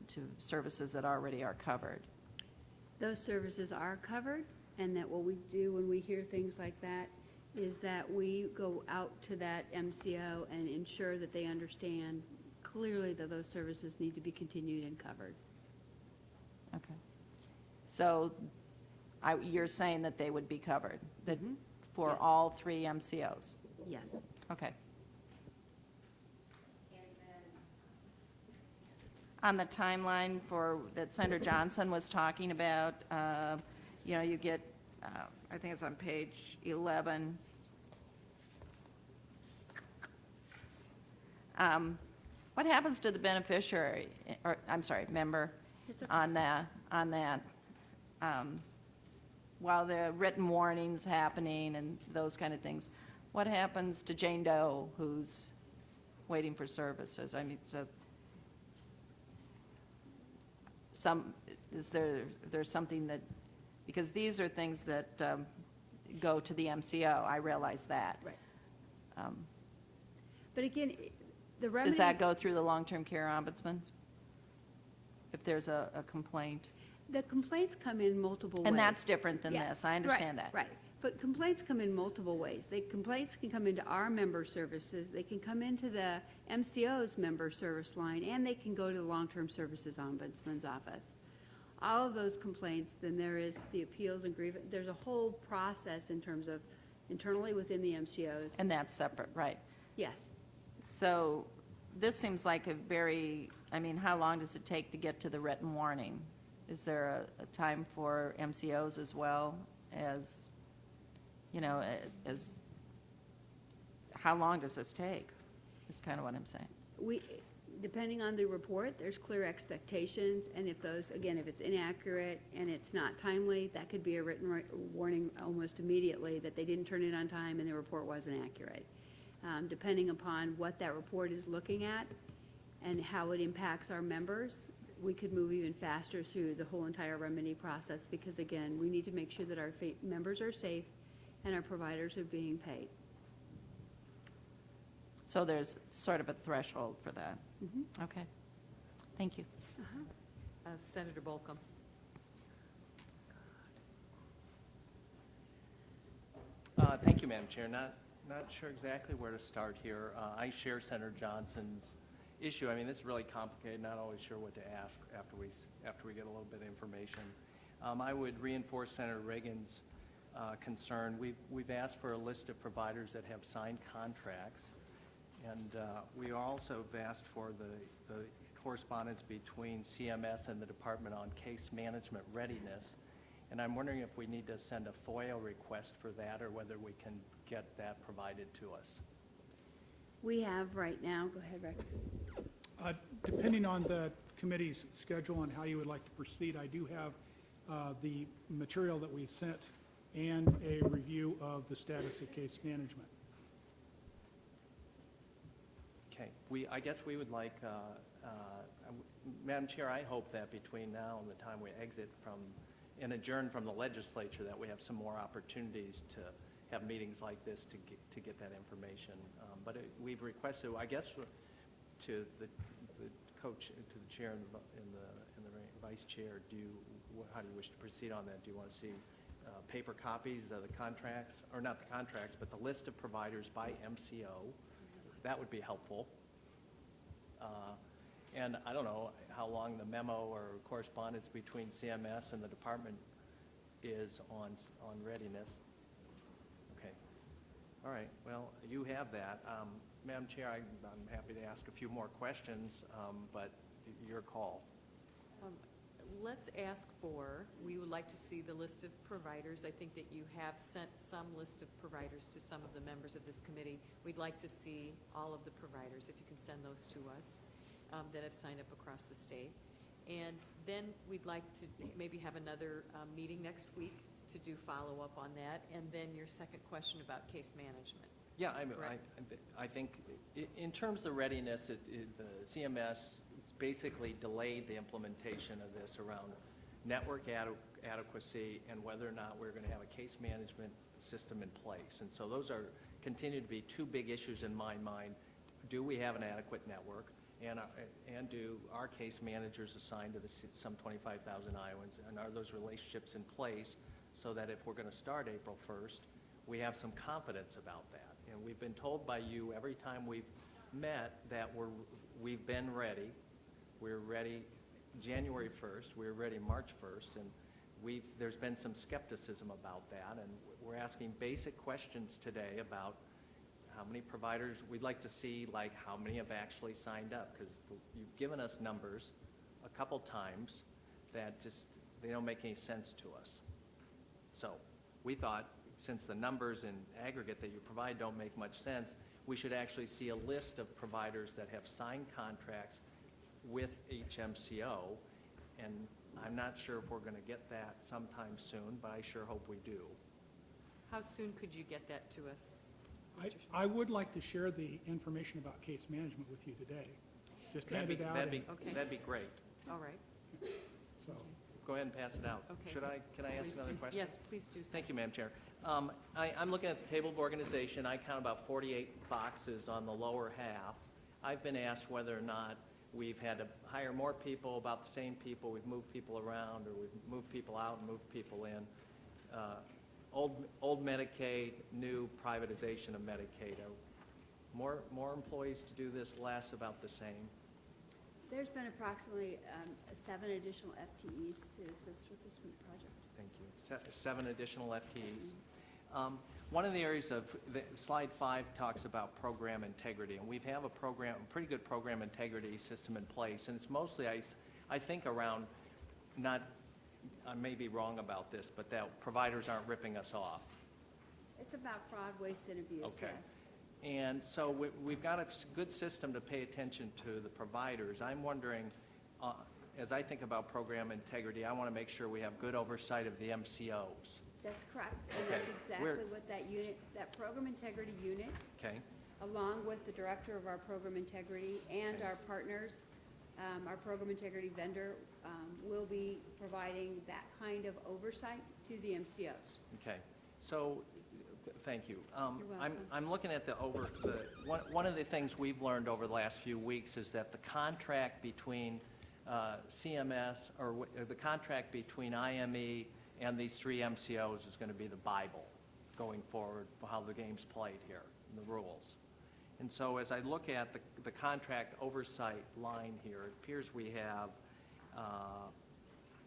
to services that already are covered? Those services are covered, and that what we do when we hear things like that is that we go out to that MCO and ensure that they understand clearly that those services need to be continued and covered. Okay. So you're saying that they would be covered, that for Yes. all 3 MCOs? Yes. Okay. On the timeline that Senator Johnson was talking about, you get, I think it's on page 11. What happens to the beneficiary, or, I'm sorry, member, It's okay. on that? While the written warning's happening and those kind of things, what happens to Jane Doe who's waiting for services? Is there something that, because these are things that go to the MCO, I realize that. Right. But again, the remedy. Does that go through the long-term care ombudsman? If there's a complaint? The complaints come in multiple ways. And that's different than Yeah. this, I understand that. Right, but complaints come in multiple ways. Complaints can come into our member services, they can come into the MCO's member service line, and they can go to the long-term services ombudsman's office. All of those complaints, then there is the appeals and grievance, there's a whole process in terms of internally within the MCOs. And that's separate, right? Yes, So this seems like how long does it take to get to the written warning? Is there a time for MCOs as well as, how long does this take? Is kind of what I'm saying. depending on the report, there's clear expectations, and if those, again, if it's inaccurate and it's not timely, that could be a written warning almost immediately that they didn't turn it on time and the report wasn't accurate. Depending upon what that report is looking at and how it impacts our members, we could move even faster through the whole entire remedy process, because again, we need to make sure that our members are safe and our providers are being paid. So there's sort of a threshold for that. Okay. Thank you. Senator Bolcom. Thank you, Madam Chair. Not sure exactly where to start here. I share Senator Johnson's issue. I mean, this is really complicated, not always sure what to ask after we get a little bit of information. I would reinforce Senator Reagan's concern. We've asked for a list of providers that have signed contracts And we also have asked for the correspondence between CMS and the Department on case management readiness. And I'm wondering if we need to send a FOIA request for that, or whether we can get that provided to us. We have right now, go ahead, Rick. Depending on the committee's schedule and how you would like to proceed, I do have the material that we sent and a review of the status of case management. Okay, I guess we would like, Madam Chair, I hope that between now and the time we exit from and adjourn from the legislature, that we have some more opportunities to have meetings like this to get that information. But we've requested, I guess, to the coach, to the chair and the vice chair, how do you wish to proceed on that? Do you want to see paper copies of the contracts, or not the contracts, but the list of providers by MCO? That would be helpful. And I don't know how long the memo or correspondence between CMS and the department is on readiness. Okay. All right. Well, you have that. Madam Chair, I'm happy to ask a few more questions, but your call. Let's ask for, we would like to see the list of providers. I think that you have sent some list of providers to some of the members of this committee. We'd like to see all of the providers, if you can send those to us, that have signed up across the state. And then we'd like to maybe have another meeting next week to do follow-up on that. And then your second question about case management. Yeah, Correct. I think in terms of readiness, the CMS basically delayed the implementation of this around network adequacy and whether or not we're going to have a case management system in place. And so those continue to be two big issues in my mind. Do we have an adequate network? And do our case managers assigned to some 25,000 Iowans, and are those relationships in place so that if we're going to start April 1st, we have some confidence about that? And we've been told by you every time we've met that we've been ready. We're ready January 1st, we're ready March 1st, and there's been some skepticism about that, and we're asking basic questions today about how many providers we'd like to see, like how many have actually signed up, because you've given us numbers a couple times that they don't make any sense to us. So we thought, since the numbers in aggregate that you provide don't make much sense, we should actually see a list of providers that have signed contracts with HMCO, and I'm not sure if we're going to get that sometime soon, but I sure hope we do. How soon could you get that to us? I would like to share the information about case management with you today. Just hand it out. Okay. That'd be great. All right. So, Go ahead and pass it out. Okay. Can I ask Please another do. question? Yes, please do so. Thank you, Madam Chair. I'm looking at the table of organization. I count about 48 boxes on the lower half. I've been asked whether or not we've had to hire more people, about the same people, we've moved people around, or we've moved people out and moved people in. Old Medicaid, new privatization of Medicaid. More employees to do this, less, about the same? There's been approximately 7 additional FTEs to assist with this project. Thank you. 7 additional FTEs. One of the areas of, slide 5 talks about program integrity, and we have a pretty good program integrity system in place, and it's mostly, I think, around I may be wrong about this, but that providers aren't ripping us off. It's about fraud, waste, and abuse, Okay. yes. And so we've got a good system to pay attention to the providers. I'm wondering, as I think about program integrity, I want to make sure we have good oversight of the MCOs. That's correct. And Okay. that's exactly what that program integrity unit, Okay? along with the director of our program integrity and Okay. our partners, our program integrity vendor, will be providing that kind of oversight to the MCOs. Okay. So, thank you. You're welcome. I'm looking at one of the things we've learned over the last few weeks is that the contract between CMS, or the contract between IME and these 3 MCOs is going to be the Bible going forward for how the game's played here, and the rules. And so as I look at the contract oversight line here, it appears we have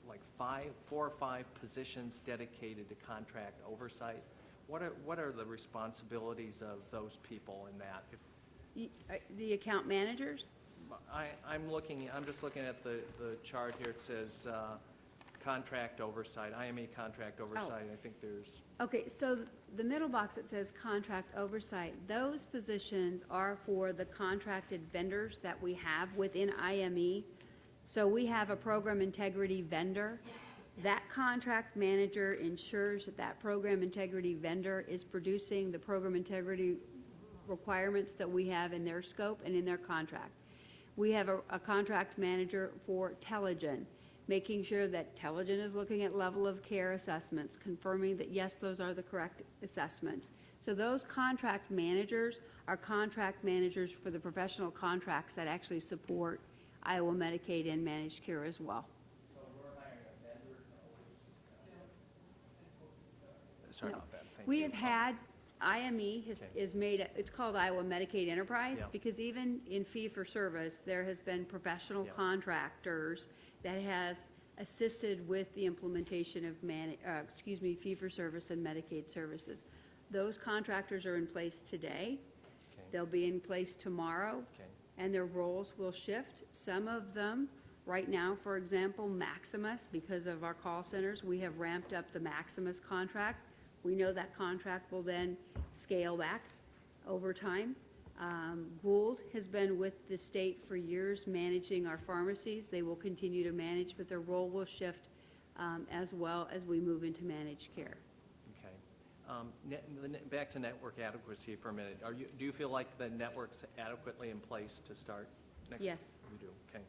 like 4 or 5 positions dedicated to contract oversight. What are the responsibilities of those people in that? The account managers? I'm just looking at the chart here. It says contract oversight, IME contract oversight. I think there's, Okay, so the middle box that says contract oversight, those positions are for the contracted vendors that we have within IME. So we have a program integrity vendor. That contract manager ensures that that program integrity vendor is producing the program integrity requirements that we have in their scope and in their contract. We have a contract manager for Telegen, making sure that Telegen is looking at level of care assessments, confirming that, yes, those are the correct assessments. So those contract managers are contract managers for the professional contracts that actually support Iowa Medicaid and managed care as well. sorry No. about that. Thank We you. have had, IME Okay. is made, it's called Iowa Medicaid Enterprise, Yeah. because even in fee-for-service, there has been professional Yeah. contractors that has assisted with the implementation of fee-for-service and Medicaid services. Those contractors are in place today. Okay. They'll be in place tomorrow, Okay. and their roles will shift. Some of them, right now, for example, Maximus, because of our call centers, we have ramped up the Maximus contract. We know that contract will then scale back over time. Gould has been with the state for years managing our pharmacies. They will continue to manage, but their role will shift as well as we move into managed care. Okay. Back to network adequacy for a minute. Do you feel like the network's adequately in place to start next? Yes. You do, okay.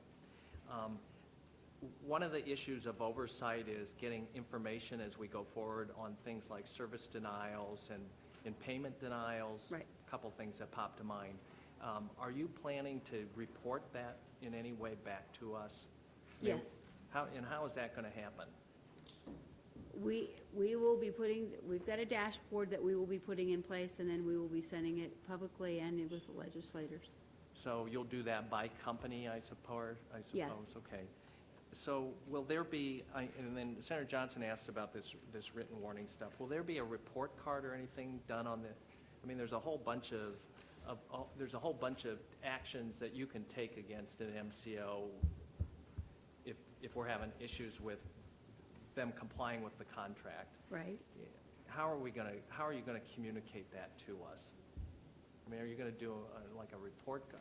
One of the issues of oversight is getting information as we go forward on things like service denials and payment denials. Right. A couple things that pop to mind. Are you planning to report that in any way back to us? I mean, Yes. How is that going to happen? We will be we've got a dashboard that we will be putting in place, and then we will be sending it publicly and with the legislators. So you'll do that by company, I suppose? Yes. Okay. So will there be, and then Senator Johnson asked about this written warning stuff. Will there be a report card or anything done on the, I mean, there's a whole bunch of actions that you can take against an MCO if we're having issues with them complying with the contract. Right? How are you going to communicate that to us? I mean, are you going to do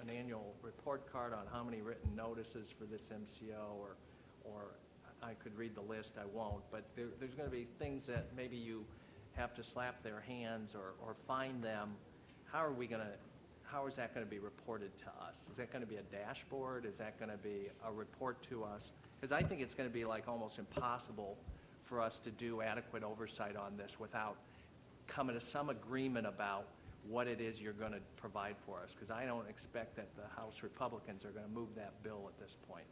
an annual report card on how many written notices for this MCO, or I could read the list, I won't, but there's going to be things that maybe you have to slap their hands or fine them. How is that going to be reported to us? Is that going to be a dashboard? Is that going to be a report to us? Because I think it's going to be like almost impossible for us to do adequate oversight on this without coming to some agreement about what it is you're going to provide for us, because I don't expect that the House Republicans are going to move that bill at this point.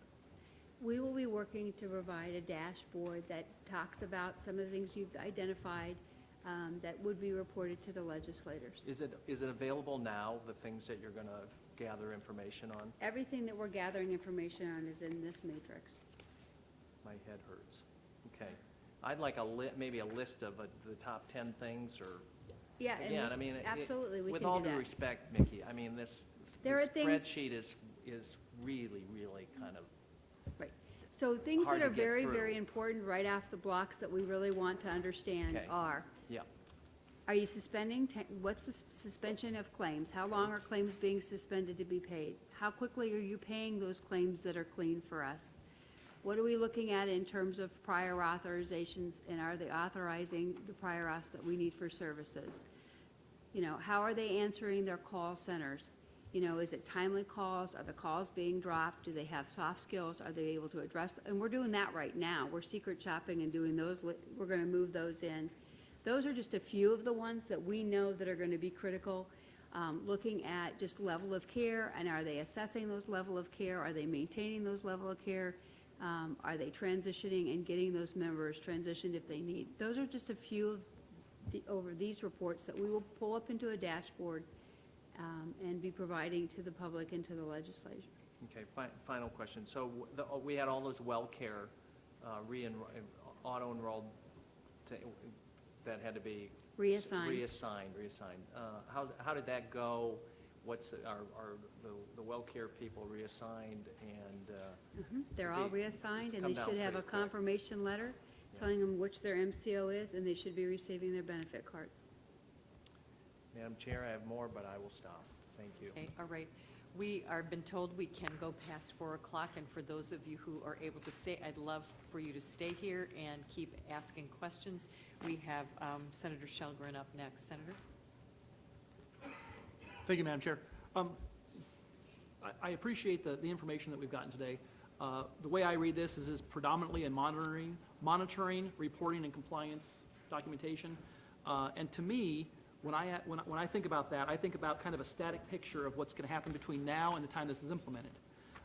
We will be working to provide a dashboard that talks about some of the things you've identified that would be reported to the legislators. Is it available now, the things that you're going to gather information on? Everything that we're gathering information on is in this matrix. My head hurts. Okay. I'd like maybe a list of the top 10 things, or, Yeah, and again, I mean, absolutely, we with can all do due that. respect, Mickey, I mean, this There are things- spreadsheet is really, really kind of, Right. So things hard that to are get very, through. very important right off the blocks that we really want to understand Okay. are yeah. you suspending, what's the suspension of claims? How long are claims being suspended to be paid? How quickly are you paying those claims that are clean for us? What are we looking at in terms of prior authorizations, and are they authorizing the prior auths that we need for services? You know, how are they answering their call centers? You know, is it timely calls? Are the calls being dropped? Do they have soft skills? Are they able to address? And we're doing that right now. We're secret shopping and doing those. We're going to move those in. Those are just a few of the ones that we know that are going to be critical. Looking at just level of care, and are they assessing those level of care? Are they maintaining those level of care? Are they transitioning and getting those members transitioned if they need? Those are just a few of over these reports that we will pull up into a dashboard and be providing to the public and to the legislature. Okay, final question. So we had all those WellCare auto-enrolled that had to be Reassigned. Reassigned. How did that go? the well-care people reassigned and? They're to all be- reassigned, and come they down should have a pretty quick? confirmation letter Yeah. telling them which their MCO is, and they should be receiving their benefit cards. Madam Chair, I have more, but I will stop. Thank you. Okay, all right. We are been told we can go past 4 o'clock, and for those of you who are able to stay, I'd love for you to stay here and keep asking questions. We have Senator Shelgren up next. Senator? Thank you, Madam Chair. I appreciate the information that we've gotten today. The way I read this is predominantly a monitoring, reporting, and compliance documentation. And to me, when I think about that, I think about kind of a static picture of what's going to happen between now and the time this is implemented.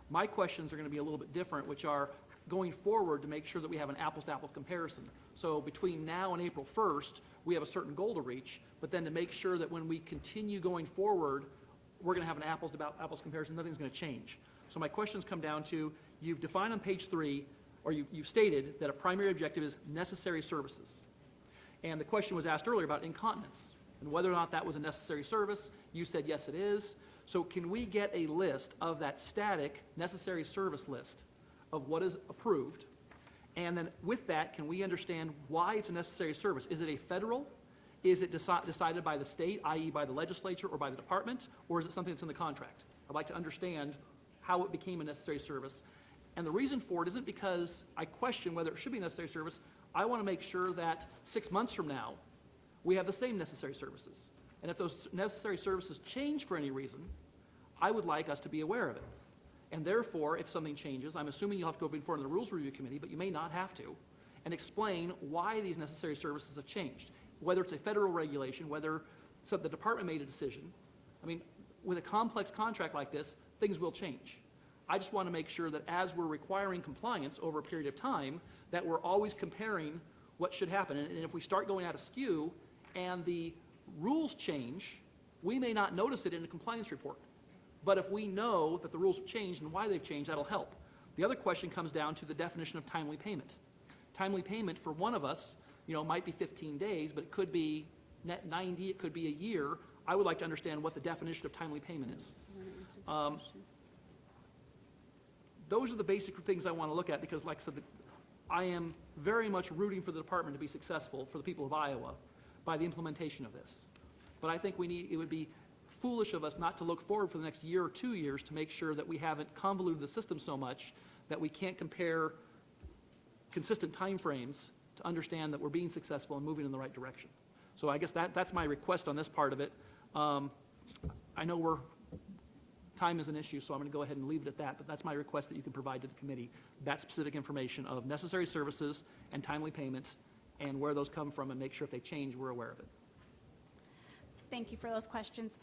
My questions are going to be a little bit different, which are going forward to make sure that we have an apples-to-apples comparison. So between now and April 1st, we have a certain goal to reach, but then to make sure that when we continue going forward, we're going to have an apples-to-apples comparison, nothing's going to change. So my questions come down to, you've defined on page 3, or you've stated that a primary objective is necessary services. And the question was asked earlier about incontinence and whether or not that was a necessary service. You said, yes, it is. So can we get a list of that static necessary service list of what is approved? And then with that, can we understand why it's a necessary service? Is it a federal? Is it decided by the state, i.e. by the legislature or by the department? Or is it something that's in the contract? I'd like to understand how it became a necessary service. And the reason for it isn't because I question whether it should be a necessary service. I want to make sure that 6 months from now, we have the same necessary services. And if those necessary services change for any reason, I would like us to be aware of it. And therefore, if something changes, I'm assuming you'll have to go before the Rules Review Committee, but you may not have to, and explain why these necessary services have changed. Whether it's a federal regulation, whether the department made a decision. I mean, with a complex contract like this, things will change. I just want to make sure that as we're requiring compliance over a period of time, that we're always comparing what should happen. And if we start going out of skew and the rules change, we may not notice it in a compliance report. But if we know that the rules have changed and why they've changed, that'll help. The other question comes down to the definition of timely payment. Timely payment for one of us, might be 15 days, but it could be net 90, it could be a year. I would like to understand what the definition of timely payment is. Those are the basic things I want to look at because, like I said, I am very much rooting for the department to be successful for the people of Iowa by the implementation of this. But I think it would be foolish of us not to look forward for the next year or 2 years to make sure that we haven't convoluted the system so much that we can't compare consistent timeframes to understand that we're being successful and moving in the right direction. So I guess that's my request on this part of it. I know time is an issue, so I'm going to go ahead and leave it at that, but that's my request that you can provide to the committee, that specific information of necessary services and timely payments and where those come from, and make sure if they change, we're aware of it. Thank you for those questions.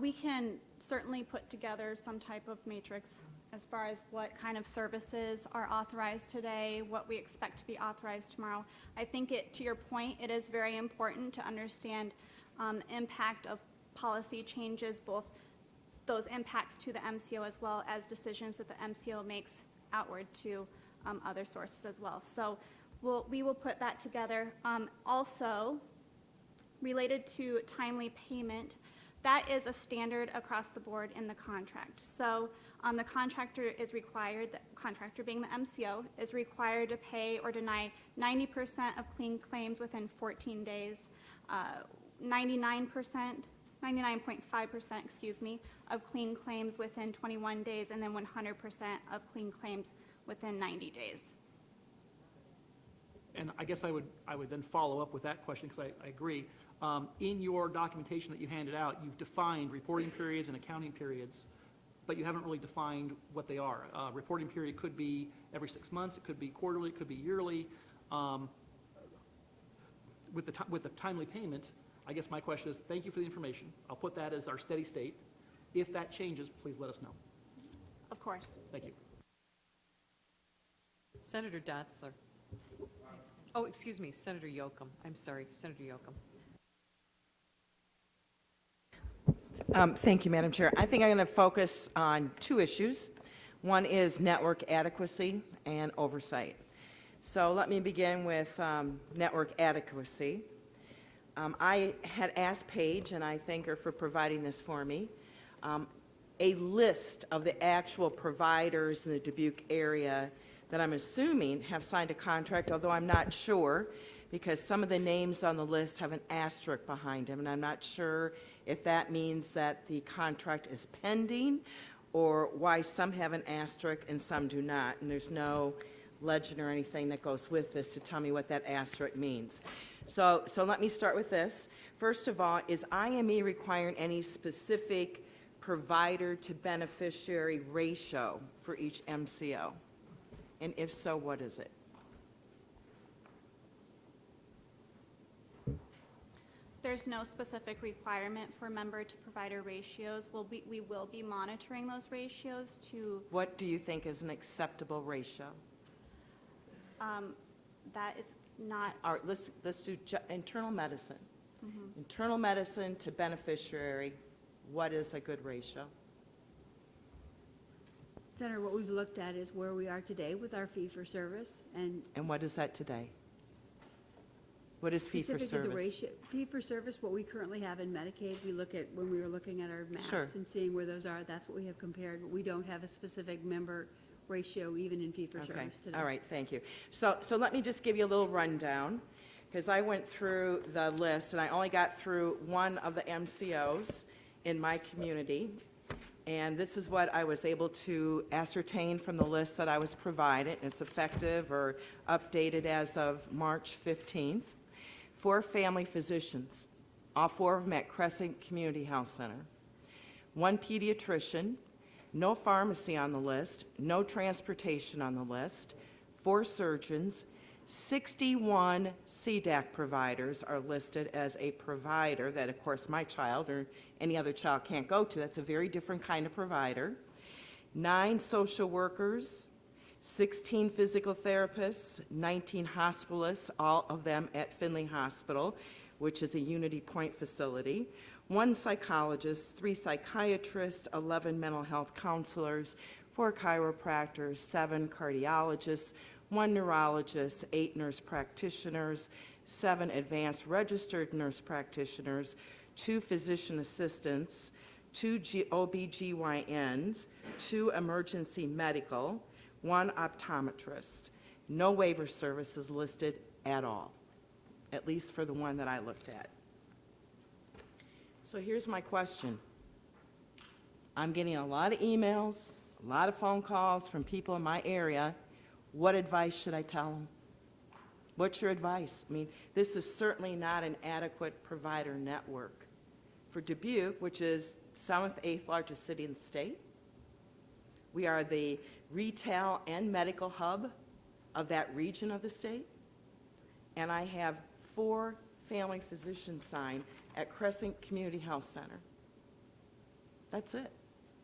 We can certainly put together some type of matrix as far as what kind of services are authorized today, what we expect to be authorized tomorrow. I think to your point, it is very important to understand impact of policy changes, both those impacts to the MCO as well as decisions that the MCO makes outward to other sources as well. So we will put that together. Also, related to timely payment, that is a standard across the board in the contract. So the contractor is required, the contractor being the MCO, is required to pay or deny 90% of clean claims within 14 days, 99.5%, of clean claims within 21 days, and then 100% of clean claims within 90 days. And I guess I would then follow up with that question, because I agree. In your documentation that you handed out, you've defined reporting periods and accounting periods, but you haven't really defined what they are. Reporting period could be every 6 months, it could be quarterly, it could be yearly. With the timely payment, I guess my question is, thank you for the information. I'll put that as our steady state. If that changes, please let us know. Of course. Thank you. Senator Dotzler. Oh, excuse me, Senator Yoakum. I'm sorry, Senator Yoakum. Thank you, Madam Chair. I think I'm going to focus on 2 issues. One is network adequacy and oversight. So let me begin with network adequacy. I had asked Paige, and I thank her for providing this for me, a list of the actual providers in the Dubuque area that I'm assuming have signed a contract, although I'm not sure, because some of the names on the list have an asterisk behind them, and I'm not sure if that means that the contract is pending, or why some have an asterisk and some do not, and there's no legend or anything that goes with this to tell me what that asterisk means. So let me start with this. First of all, is IME requiring any specific provider to beneficiary ratio for each MCO? And if so, what is it? There's no specific requirement for member to provider ratios. We will be monitoring those ratios to, What do you think is an acceptable ratio? that is not, All right, let's do internal medicine. Internal medicine to beneficiary, what is a good ratio? Senator, what we've looked at is where we are today with our fee-for-service, and And what is that today? What is specific to the fee-for-service? ratio, fee-for-service, what we currently have in Medicaid, we look at, when we were looking at our Sure. maps and seeing where those are, that's what we have compared, but we don't have a specific member ratio even in Okay, fee-for-service today. all right, thank you. So let me just give you a little rundown, because I went through the list, and I only got through one of the MCOs in my community, and this is what I was able to ascertain from the list that I was provided. It's effective or updated as of March 15th. 4 family physicians, all 4 of them at Crescent Community Health Center. 1 pediatrician, no pharmacy on the list, no transportation on the list, 4 surgeons, 61 CDAC providers are listed as a provider that, of course, my child or any other child can't go to. That's a very different kind of provider. 9 social workers, 16 physical therapists, 19 hospitalists, all of them at Finley Hospital, which is a Unity Point facility, 1 psychologist, 3 psychiatrists, 11 mental health counselors, 4 chiropractors, 7 cardiologists, 1 neurologist, 8 nurse practitioners, 7 advanced registered nurse practitioners, 2 physician assistants, 2 OBGYNs, 2 emergency medical, 1 optometrist. No waiver services listed at all, at least for the one that I looked at. So here's my question. I'm getting a lot of emails, a lot of phone calls from people in my area. What advice should I tell them? What's your advice? I mean, this is certainly not an adequate provider network. For Dubuque, which is 7th, 8th largest city in the state, we are the retail and medical hub of that region of the state, and I have 4 family physicians signed at Crescent Community Health Center. That's it.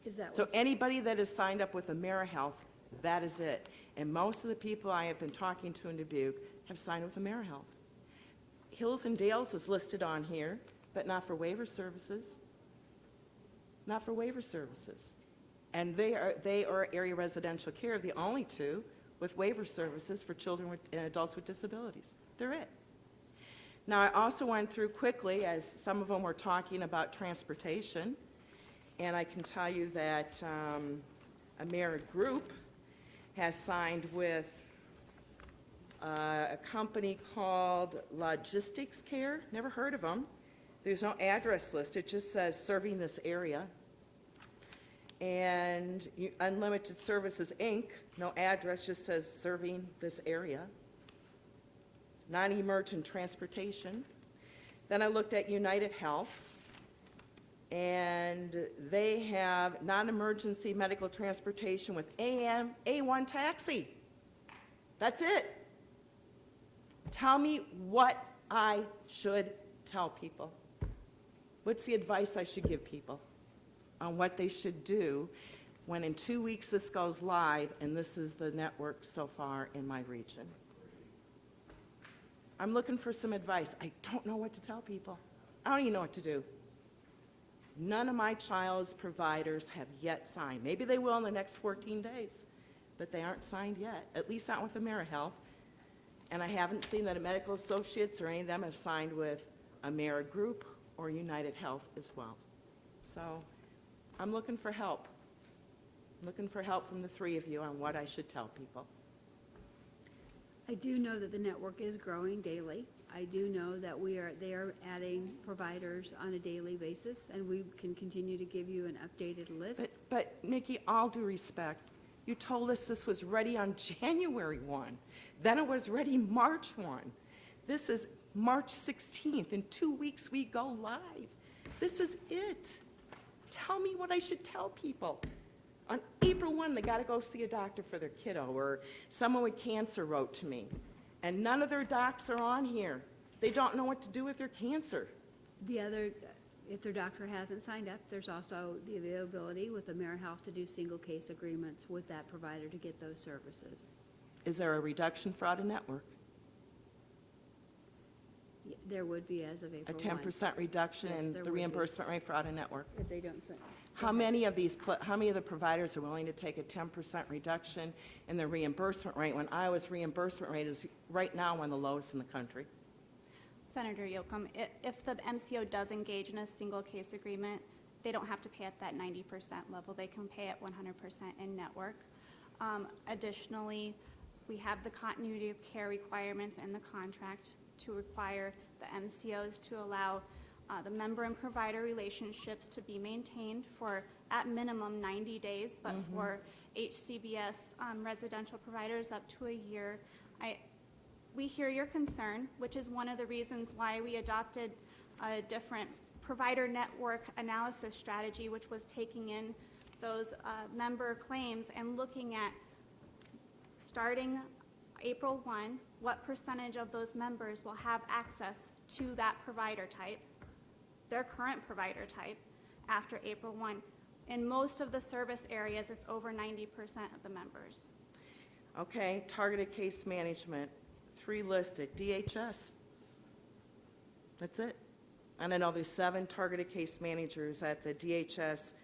Is that So what, anybody that is signed up with AmeriHealth, that is it. And most of the people I have been talking to in Dubuque have signed with AmeriHealth. Hills and Dales is listed on here, but not for waiver services. Not for waiver services. And they are area residential care, the only 2 with waiver services for children and adults with disabilities. They're it. Now, I also went through quickly, as some of them were talking about transportation, and I can tell you that Ameri Group has signed with a company called Logistics Care. Never heard of them. There's no address listed, it just says serving this area. And Unlimited Services, Inc., no address, just says serving this area. Non-emergent transportation. Then I looked at United Health, and they have non-emergency medical transportation with A1 taxi. That's it. Tell me what I should tell people. What's the advice I should give people on what they should do when in 2 weeks this goes live and this is the network so far in my region? I'm looking for some advice. I don't know what to tell people. I don't even know what to do. None of my child's providers have yet signed. Maybe they will in the next 14 days, but they aren't signed yet, at least not with AmeriHealth. And I haven't seen that Medical Associates or any of them have signed with Ameri Group or United Health as well. So I'm looking for help. I'm looking for help from the three of you on what I should tell people. I do know that the network is growing daily. I do know that they are adding providers on a daily basis, and we can continue to give you an updated list. But Nikki, all due respect, you told us this was ready on January 1. Then it was ready March 1. This is March 16th. In 2 weeks, we go live. This is it. Tell me what I should tell people. On April 1, they got to go see a doctor for their kiddo, or someone with cancer wrote to me, and none of their docs are on here. They don't know what to do with their cancer. The other, if their doctor hasn't signed up, there's also the availability with AmeriHealth to do single case agreements with that provider to get those services. Is there a reduction for out-of-network? There would be as of A April 1. 10% reduction Yes, in there the would be. reimbursement rate for out-of-network? If they don't sign. How many of the providers are willing to take a 10% reduction in their reimbursement rate when Iowa's reimbursement rate is right now one of the lowest in the country? Senator Yoakum, if the MCO does engage in a single case agreement, they don't have to pay at that 90% level. They can pay at 100% in network. Additionally, we have the continuity of care requirements in the contract to require the MCOs to allow the member and provider relationships to be maintained for at minimum 90 days, but for HCBS residential providers up to a year. We hear your concern, which is one of the reasons why we adopted a different provider network analysis strategy, which was taking in those member claims and looking at, starting April 1, what percentage of those members will have access to that provider type, their current provider type, after April 1. In most of the service areas, it's over 90% of the members. Okay, targeted case management, 3 listed, DHS. That's it. And I know there's 7 targeted case managers at the DHS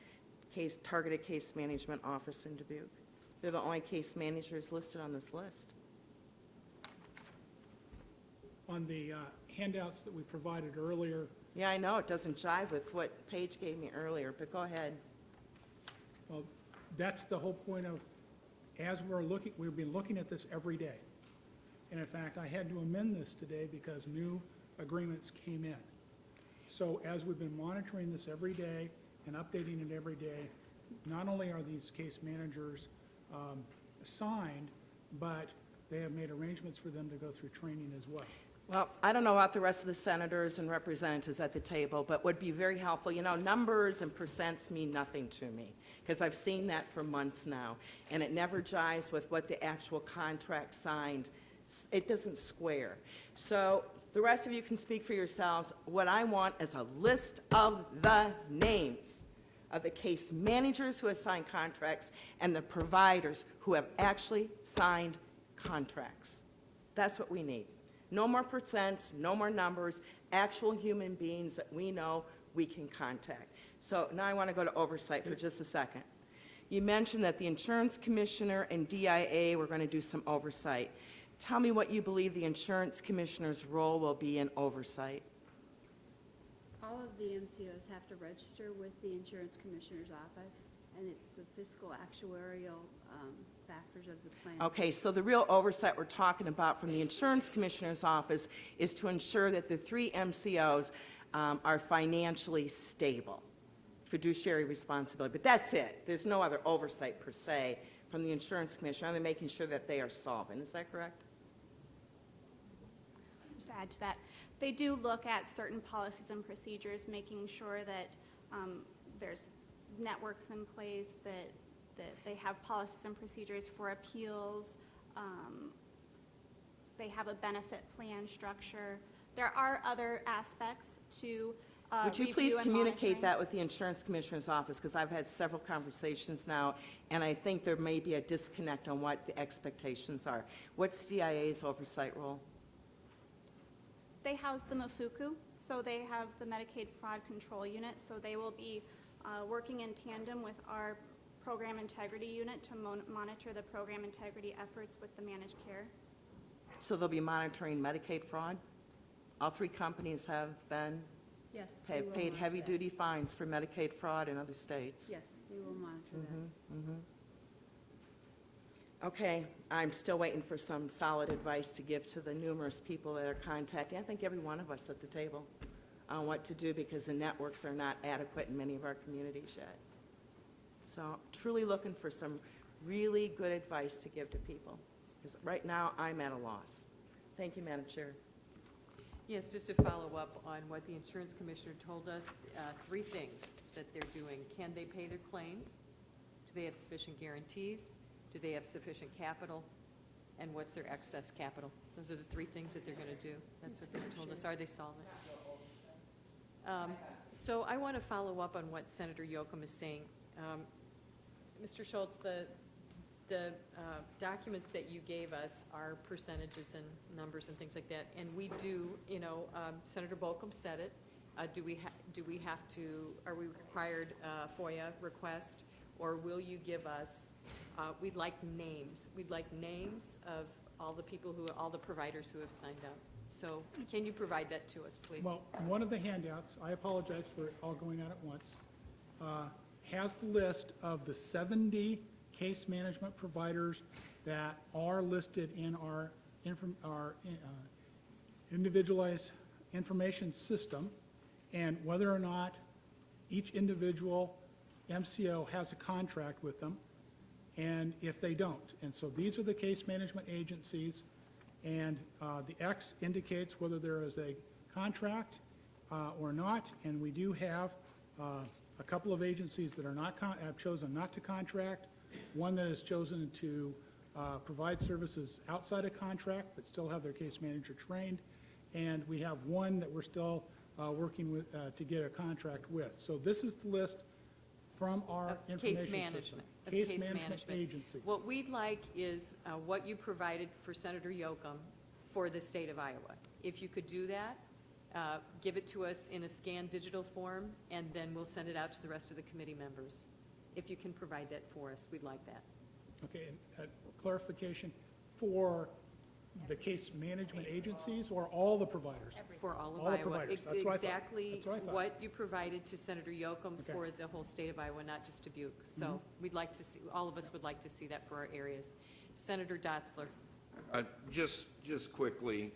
targeted case management office in Dubuque. They're the only case managers listed on this list. On the handouts that we provided earlier, Yeah, I know, it doesn't jive with what Paige gave me earlier, but go ahead. well, that's the whole point of, as we've been looking at this every day. And in fact, I had to amend this today because new agreements came in. So as we've been monitoring this every day and updating it every day, not only are these case managers assigned, but they have made arrangements for them to go through training as well. Well, I don't know about the rest of the senators and representatives at the table, but would be very helpful. You know, numbers and percents mean nothing to me, because I've seen that for months now, and it never jives with what the actual contract signed. It doesn't square. So the rest of you can speak for yourselves. What I want is a list of the names of the case managers who have signed contracts and the providers who have actually signed contracts. That's what we need. No more percents, no more numbers, actual human beings that we know we can contact. So now I want to go to oversight for just a second. You mentioned that the insurance commissioner and DIA were going to do some oversight. Tell me what you believe the insurance commissioner's role will be in oversight. All of the MCOs have to register with the insurance commissioner's office, and it's the fiscal actuarial factors of the plan. Okay, so the real oversight we're talking about from the insurance commissioner's office is to ensure that the 3 MCOs are financially stable, fiduciary responsibility, but that's it. There's no other oversight per se from the insurance commissioner, other than making sure that they are solvent. Is that correct? Just add to that, they do look at certain policies and procedures, making sure that there's networks in place, that they have policies and procedures for appeals, they have a benefit plan structure. There are other aspects to Would you review please and communicate monitoring. that with the insurance commissioner's office, because I've had several conversations now, and I think there may be a disconnect on what the expectations are. What's DIA's oversight role? They house the MAFUCU, so they have the Medicaid Fraud Control Unit, so they will be working in tandem with our Program Integrity Unit to monitor the program integrity efforts with the managed care. So they'll be monitoring Medicaid fraud? All 3 companies have been Yes. they will paid monitor heavy-duty fines for Medicaid fraud in other states. that. Yes, they will monitor that. Okay, I'm still waiting for some solid advice to give to the numerous people that are contacting, I think every one of us at the table, on what to do because the networks are not adequate in many of our communities yet. So truly looking for some really good advice to give to people, because right now I'm at a loss. Thank you, Madam Chair. Yes, just to follow up on what the insurance commissioner told us, 3 things that they're doing. Can they pay their claims? Do they have sufficient guarantees? Do they have sufficient capital? And what's their excess capital? Those are the 3 things that they're going to do. That's what they told us. Are they solvent? So I want to follow up on what Senator Yoakum is saying. Mr. Schultz, the documents that you gave us are percentages and numbers and things like that, and we do, Senator Bolcom said it. Do we have to? Are we required FOIA request, or will you give us? We'd like names. We'd like names of all the providers who have signed up. So can you provide that to us, please? Well, one of the handouts, I apologize for it all going out at once, has the list of the 70 case management providers that are listed in our individualized information system, and whether or not each individual MCO has a contract with them, and if they don't. And so these are the case management agencies, and the X indicates whether there is a contract or not, and we do have a couple of agencies that are not have chosen not to contract, one that has chosen to provide services outside a contract but still have their case manager trained, and we have one that we're still working with to get a contract with. So this is the list from our Of information case system. management. Case management agencies. What we'd like is what you provided for Senator Yoakum for the state of Iowa. If you could do that, give it to us in a scanned digital form, and then we'll send it out to the rest of the committee members. If you can provide that for us, we'd like that. Okay, and clarification, for the case management agencies or all the providers? For all of All the Iowa. providers. That's what I thought. Exactly That's what I thought. what you provided to Senator Yoakum Okay. for the whole state of Iowa, not just Dubuque. So we'd like to see, all of us would like to see that for our areas. Senator Dotzler. Just quickly,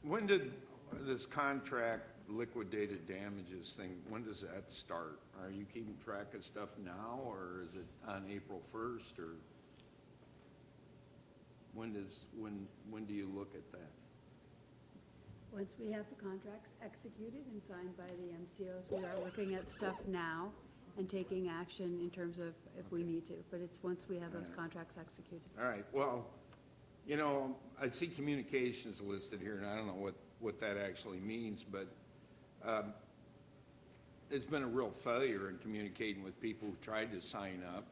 when did this contract liquidated damages thing, when does that start? Are you keeping track of stuff now, or is it on April 1st, or when do you look at that? Once we have the contracts executed and signed by the MCOs, we are looking at stuff now and taking action in terms of if we need to, but it's once we have those contracts executed. All right, well, I see communications listed here, and I don't know what that actually means, but there's been a real failure in communicating with people who tried to sign up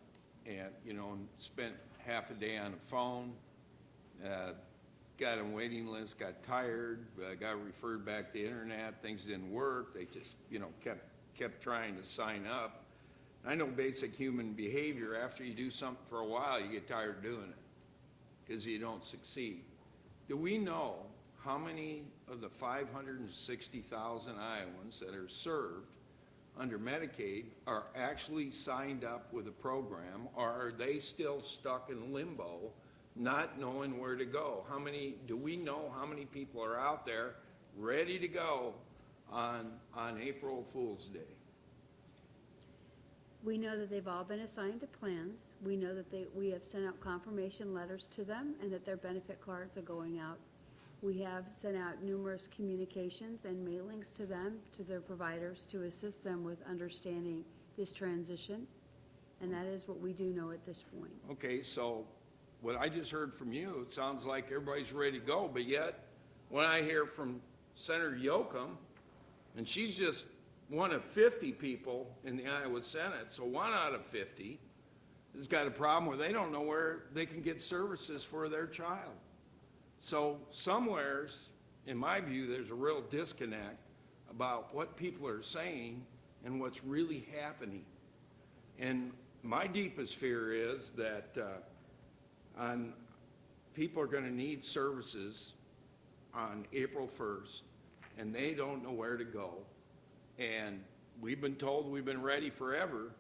and, and spent half a day on the phone, got on a waiting list, got tired, got referred back to internet, things didn't work, they just, kept trying to sign up. I know basic human behavior, after you do something for a while, you get tired of doing it, because you don't succeed. Do we know how many of the 560,000 Iowans that are served under Medicaid are actually signed up with a program, or are they still stuck in limbo, not knowing where to go? Do we know how many people are out there ready to go on April Fool's Day? We know that they've all been assigned to plans. We know that we have sent out confirmation letters to them and that their benefit cards are going out. We have sent out numerous communications and mailings to them, to their providers, to assist them with understanding this transition. And that is what we do know at this point. Okay, so what I just heard from you, it sounds like everybody's ready to go, but yet when I hear from Senator Yoakum, and she's just one of 50 people in the Iowa Senate, so 1 out of 50 has got a problem where they don't know where they can get services for their child. So somewheres, in my view, there's a real disconnect about what people are saying and what's really happening. And my deepest fear is that people are going to need services on April 1st, and they don't know where to go. And we've been told we've been ready forever,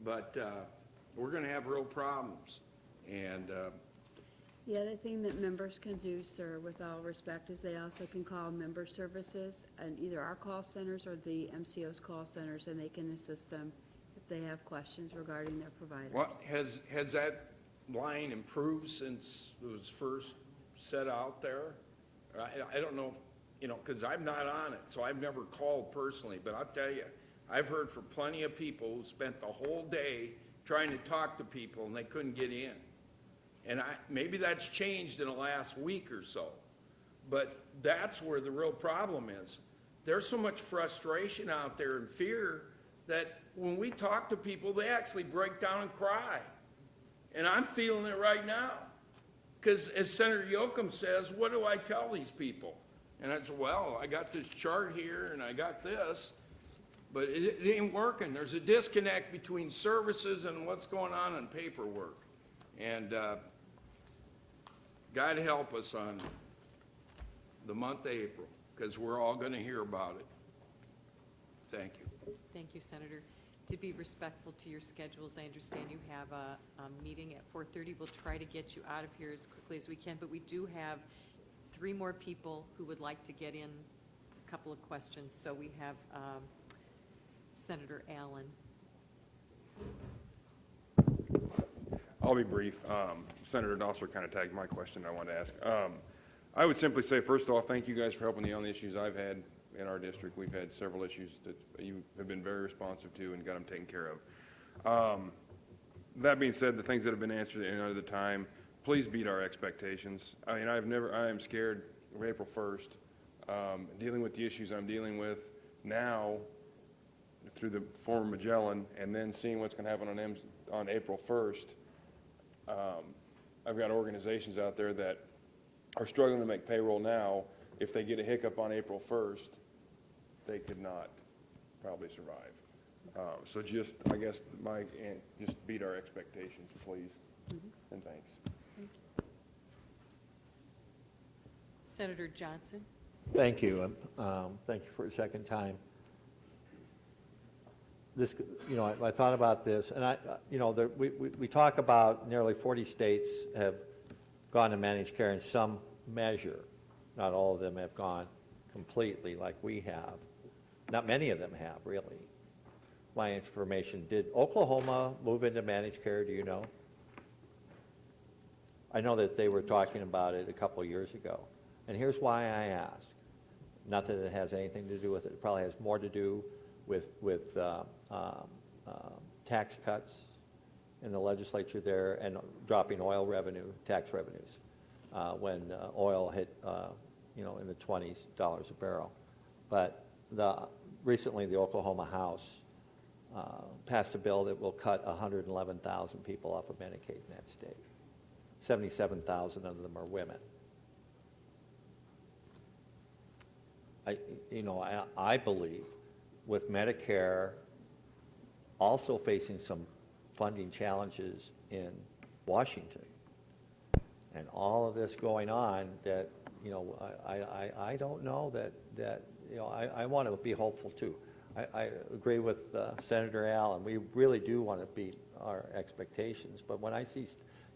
but we're going to have real problems. And The other thing that members can do, sir, with all respect, is they also can call member services and either our call centers or the MCO's call centers, and they can assist them if they have questions regarding their providers. what, has that line improved since it was first set out there? I don't know, because I'm not on it, so I've never called personally, but I'll tell you, I've heard from plenty of people who spent the whole day trying to talk to people and they couldn't get in. And maybe that's changed in the last week or so, but that's where the real problem is. There's so much frustration out there and fear that when we talk to people, they actually break down and cry. And I'm feeling it right now. Because as Senator Yoakum says, what do I tell these people? And I said, well, I got this chart here and I got this, but it ain't working. There's a disconnect between services and what's going on in paperwork. And God help us on the month of April, because we're all going to hear about it. Thank you. Thank you, Senator. To be respectful to your schedules, I understand you have a meeting at 4:30. We'll try to get you out of here as quickly as we can, but we do have 3 more people who would like to get in a couple of questions. So we have Senator Allen. I'll be brief. Senator Dosser kind of tagged my question I wanted to ask. I would simply say, first off, thank you guys for helping me on the issues I've had in our district. We've had several issues that you have been very responsive to and got them taken care of. That being said, the things that have been answered at another time, please beat our expectations. I mean, I am scared of April 1st, dealing with the issues I'm dealing with now through the former Magellan, and then seeing what's going to happen on April 1st. I've got organizations out there that are struggling to make payroll now. If they get a hiccup on April 1st, they could not probably survive. So just, I guess, just beat our expectations, please, and thanks. Thank you. Senator Johnson. Thank you. Thank you for a second time. This, I thought about this, and we talk about nearly 40 states have gone to managed care in some measure. Not all of them have gone completely like we have. Not many of them have, really. My information, did Oklahoma move into managed care, do you know? I know that they were talking about it a couple of years ago. And here's why I ask. Not that it has anything to do with it. It probably has more to do with tax cuts in the legislature there and dropping oil revenue, tax revenues, when oil hit, in the $20s a barrel. But recently the Oklahoma House passed a bill that will cut 111,000 people off of Medicaid in that state. 77,000 of them are women. I believe with Medicare also facing some funding challenges in Washington and all of this going on that, I don't know that I want to be hopeful too. I agree with Senator Allen. We really do want to beat our expectations, but when I see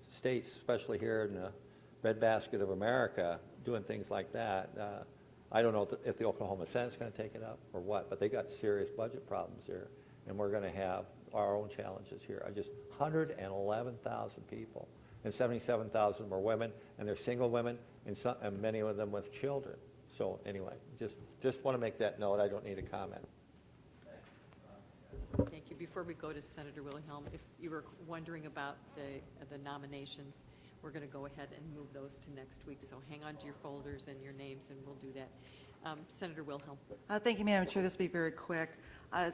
states, especially here in the breadbasket of America, doing things like that, I don't know if the Oklahoma Senate's going to take it up or what, but they got serious budget problems here, and we're going to have our own challenges here. 111,000 people, and 77,000 of them are women, and they're single women, and many of them with children. So anyway, just want to make that note. I don't need a comment. Thank you. Before we go to Senator Wilhelm, if you were wondering about the nominations, we're going to go ahead and move those to next week. So hang on to your folders and your names, and we'll do that. Senator Wilhelm. Thank you, Madam Chair. This will be very quick.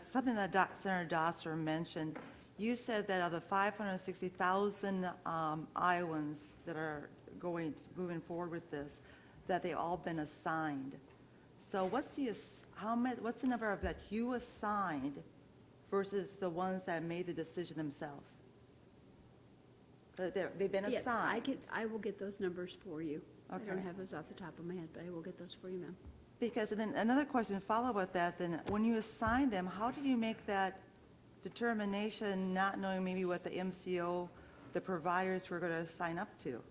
Something that Senator Dosser mentioned, you said that of the 560,000 Iowans that are moving forward with this, that they've all been assigned. So what's the number of that you assigned versus the ones that made the decision themselves? They've been Yeah, assigned. I will get those numbers for you. I Okay. don't have those off the top of my head, but I will get those for you, ma'am. Because, and then another question, follow with that, then, when you assign them, how did you make that determination, not knowing maybe what the MCO, the providers were going to sign up to?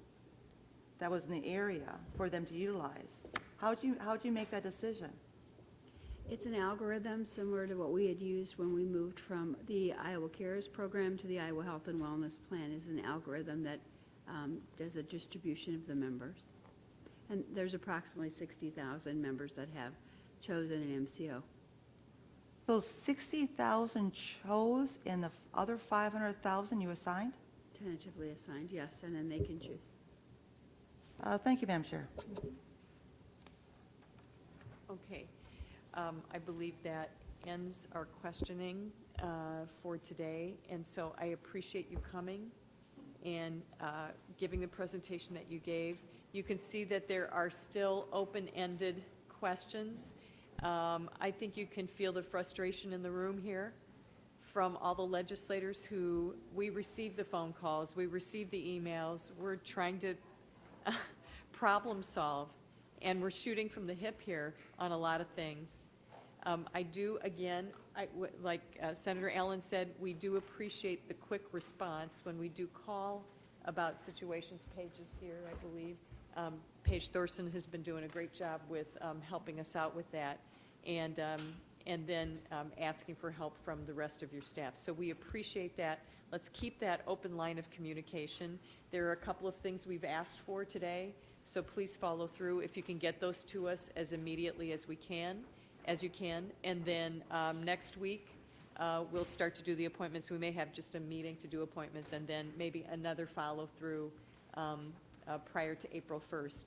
That was in the area for them to utilize. How'd you make that decision? It's an algorithm similar to what we had used when we moved from the Iowa Cares program to the Iowa Health and Wellness Plan. Is an algorithm that does a distribution of the members. And there's approximately 60,000 members that have chosen an MCO. Those 60,000 chose and the other 500,000 you assigned? Tentatively assigned, yes, and then they can choose. Thank you, Madam Chair. Okay. I believe that ends our questioning for today, and so I appreciate you coming and giving the presentation that you gave. You can see that there are still open-ended questions. I think you can feel the frustration in the room here from all the legislators who, we received the phone calls, we received the emails, we're trying to problem solve, and we're shooting from the hip here on a lot of things. I do, again, like Senator Allen said, we do appreciate the quick response when we do call about situations. Paige is here, I believe. Paige Thorson has been doing a great job with helping us out with that, and then asking for help from the rest of your staff. So we appreciate that. Let's keep that open line of communication. There are a couple of things we've asked for today, so please follow through. If you can get those to us as immediately as you can, and then next week we'll start to do the appointments. We may have just a meeting to do appointments, and then maybe another follow-through prior to April 1st.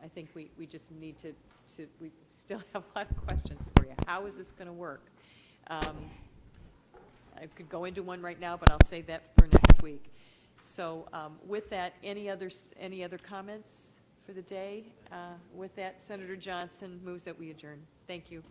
I think we just need to, we still have a lot of questions for you. How is this going to work? I could go into one right now, but I'll save that for next week. So with that, any other comments for the day? With that, Senator Johnson moves that we adjourn. Thank you.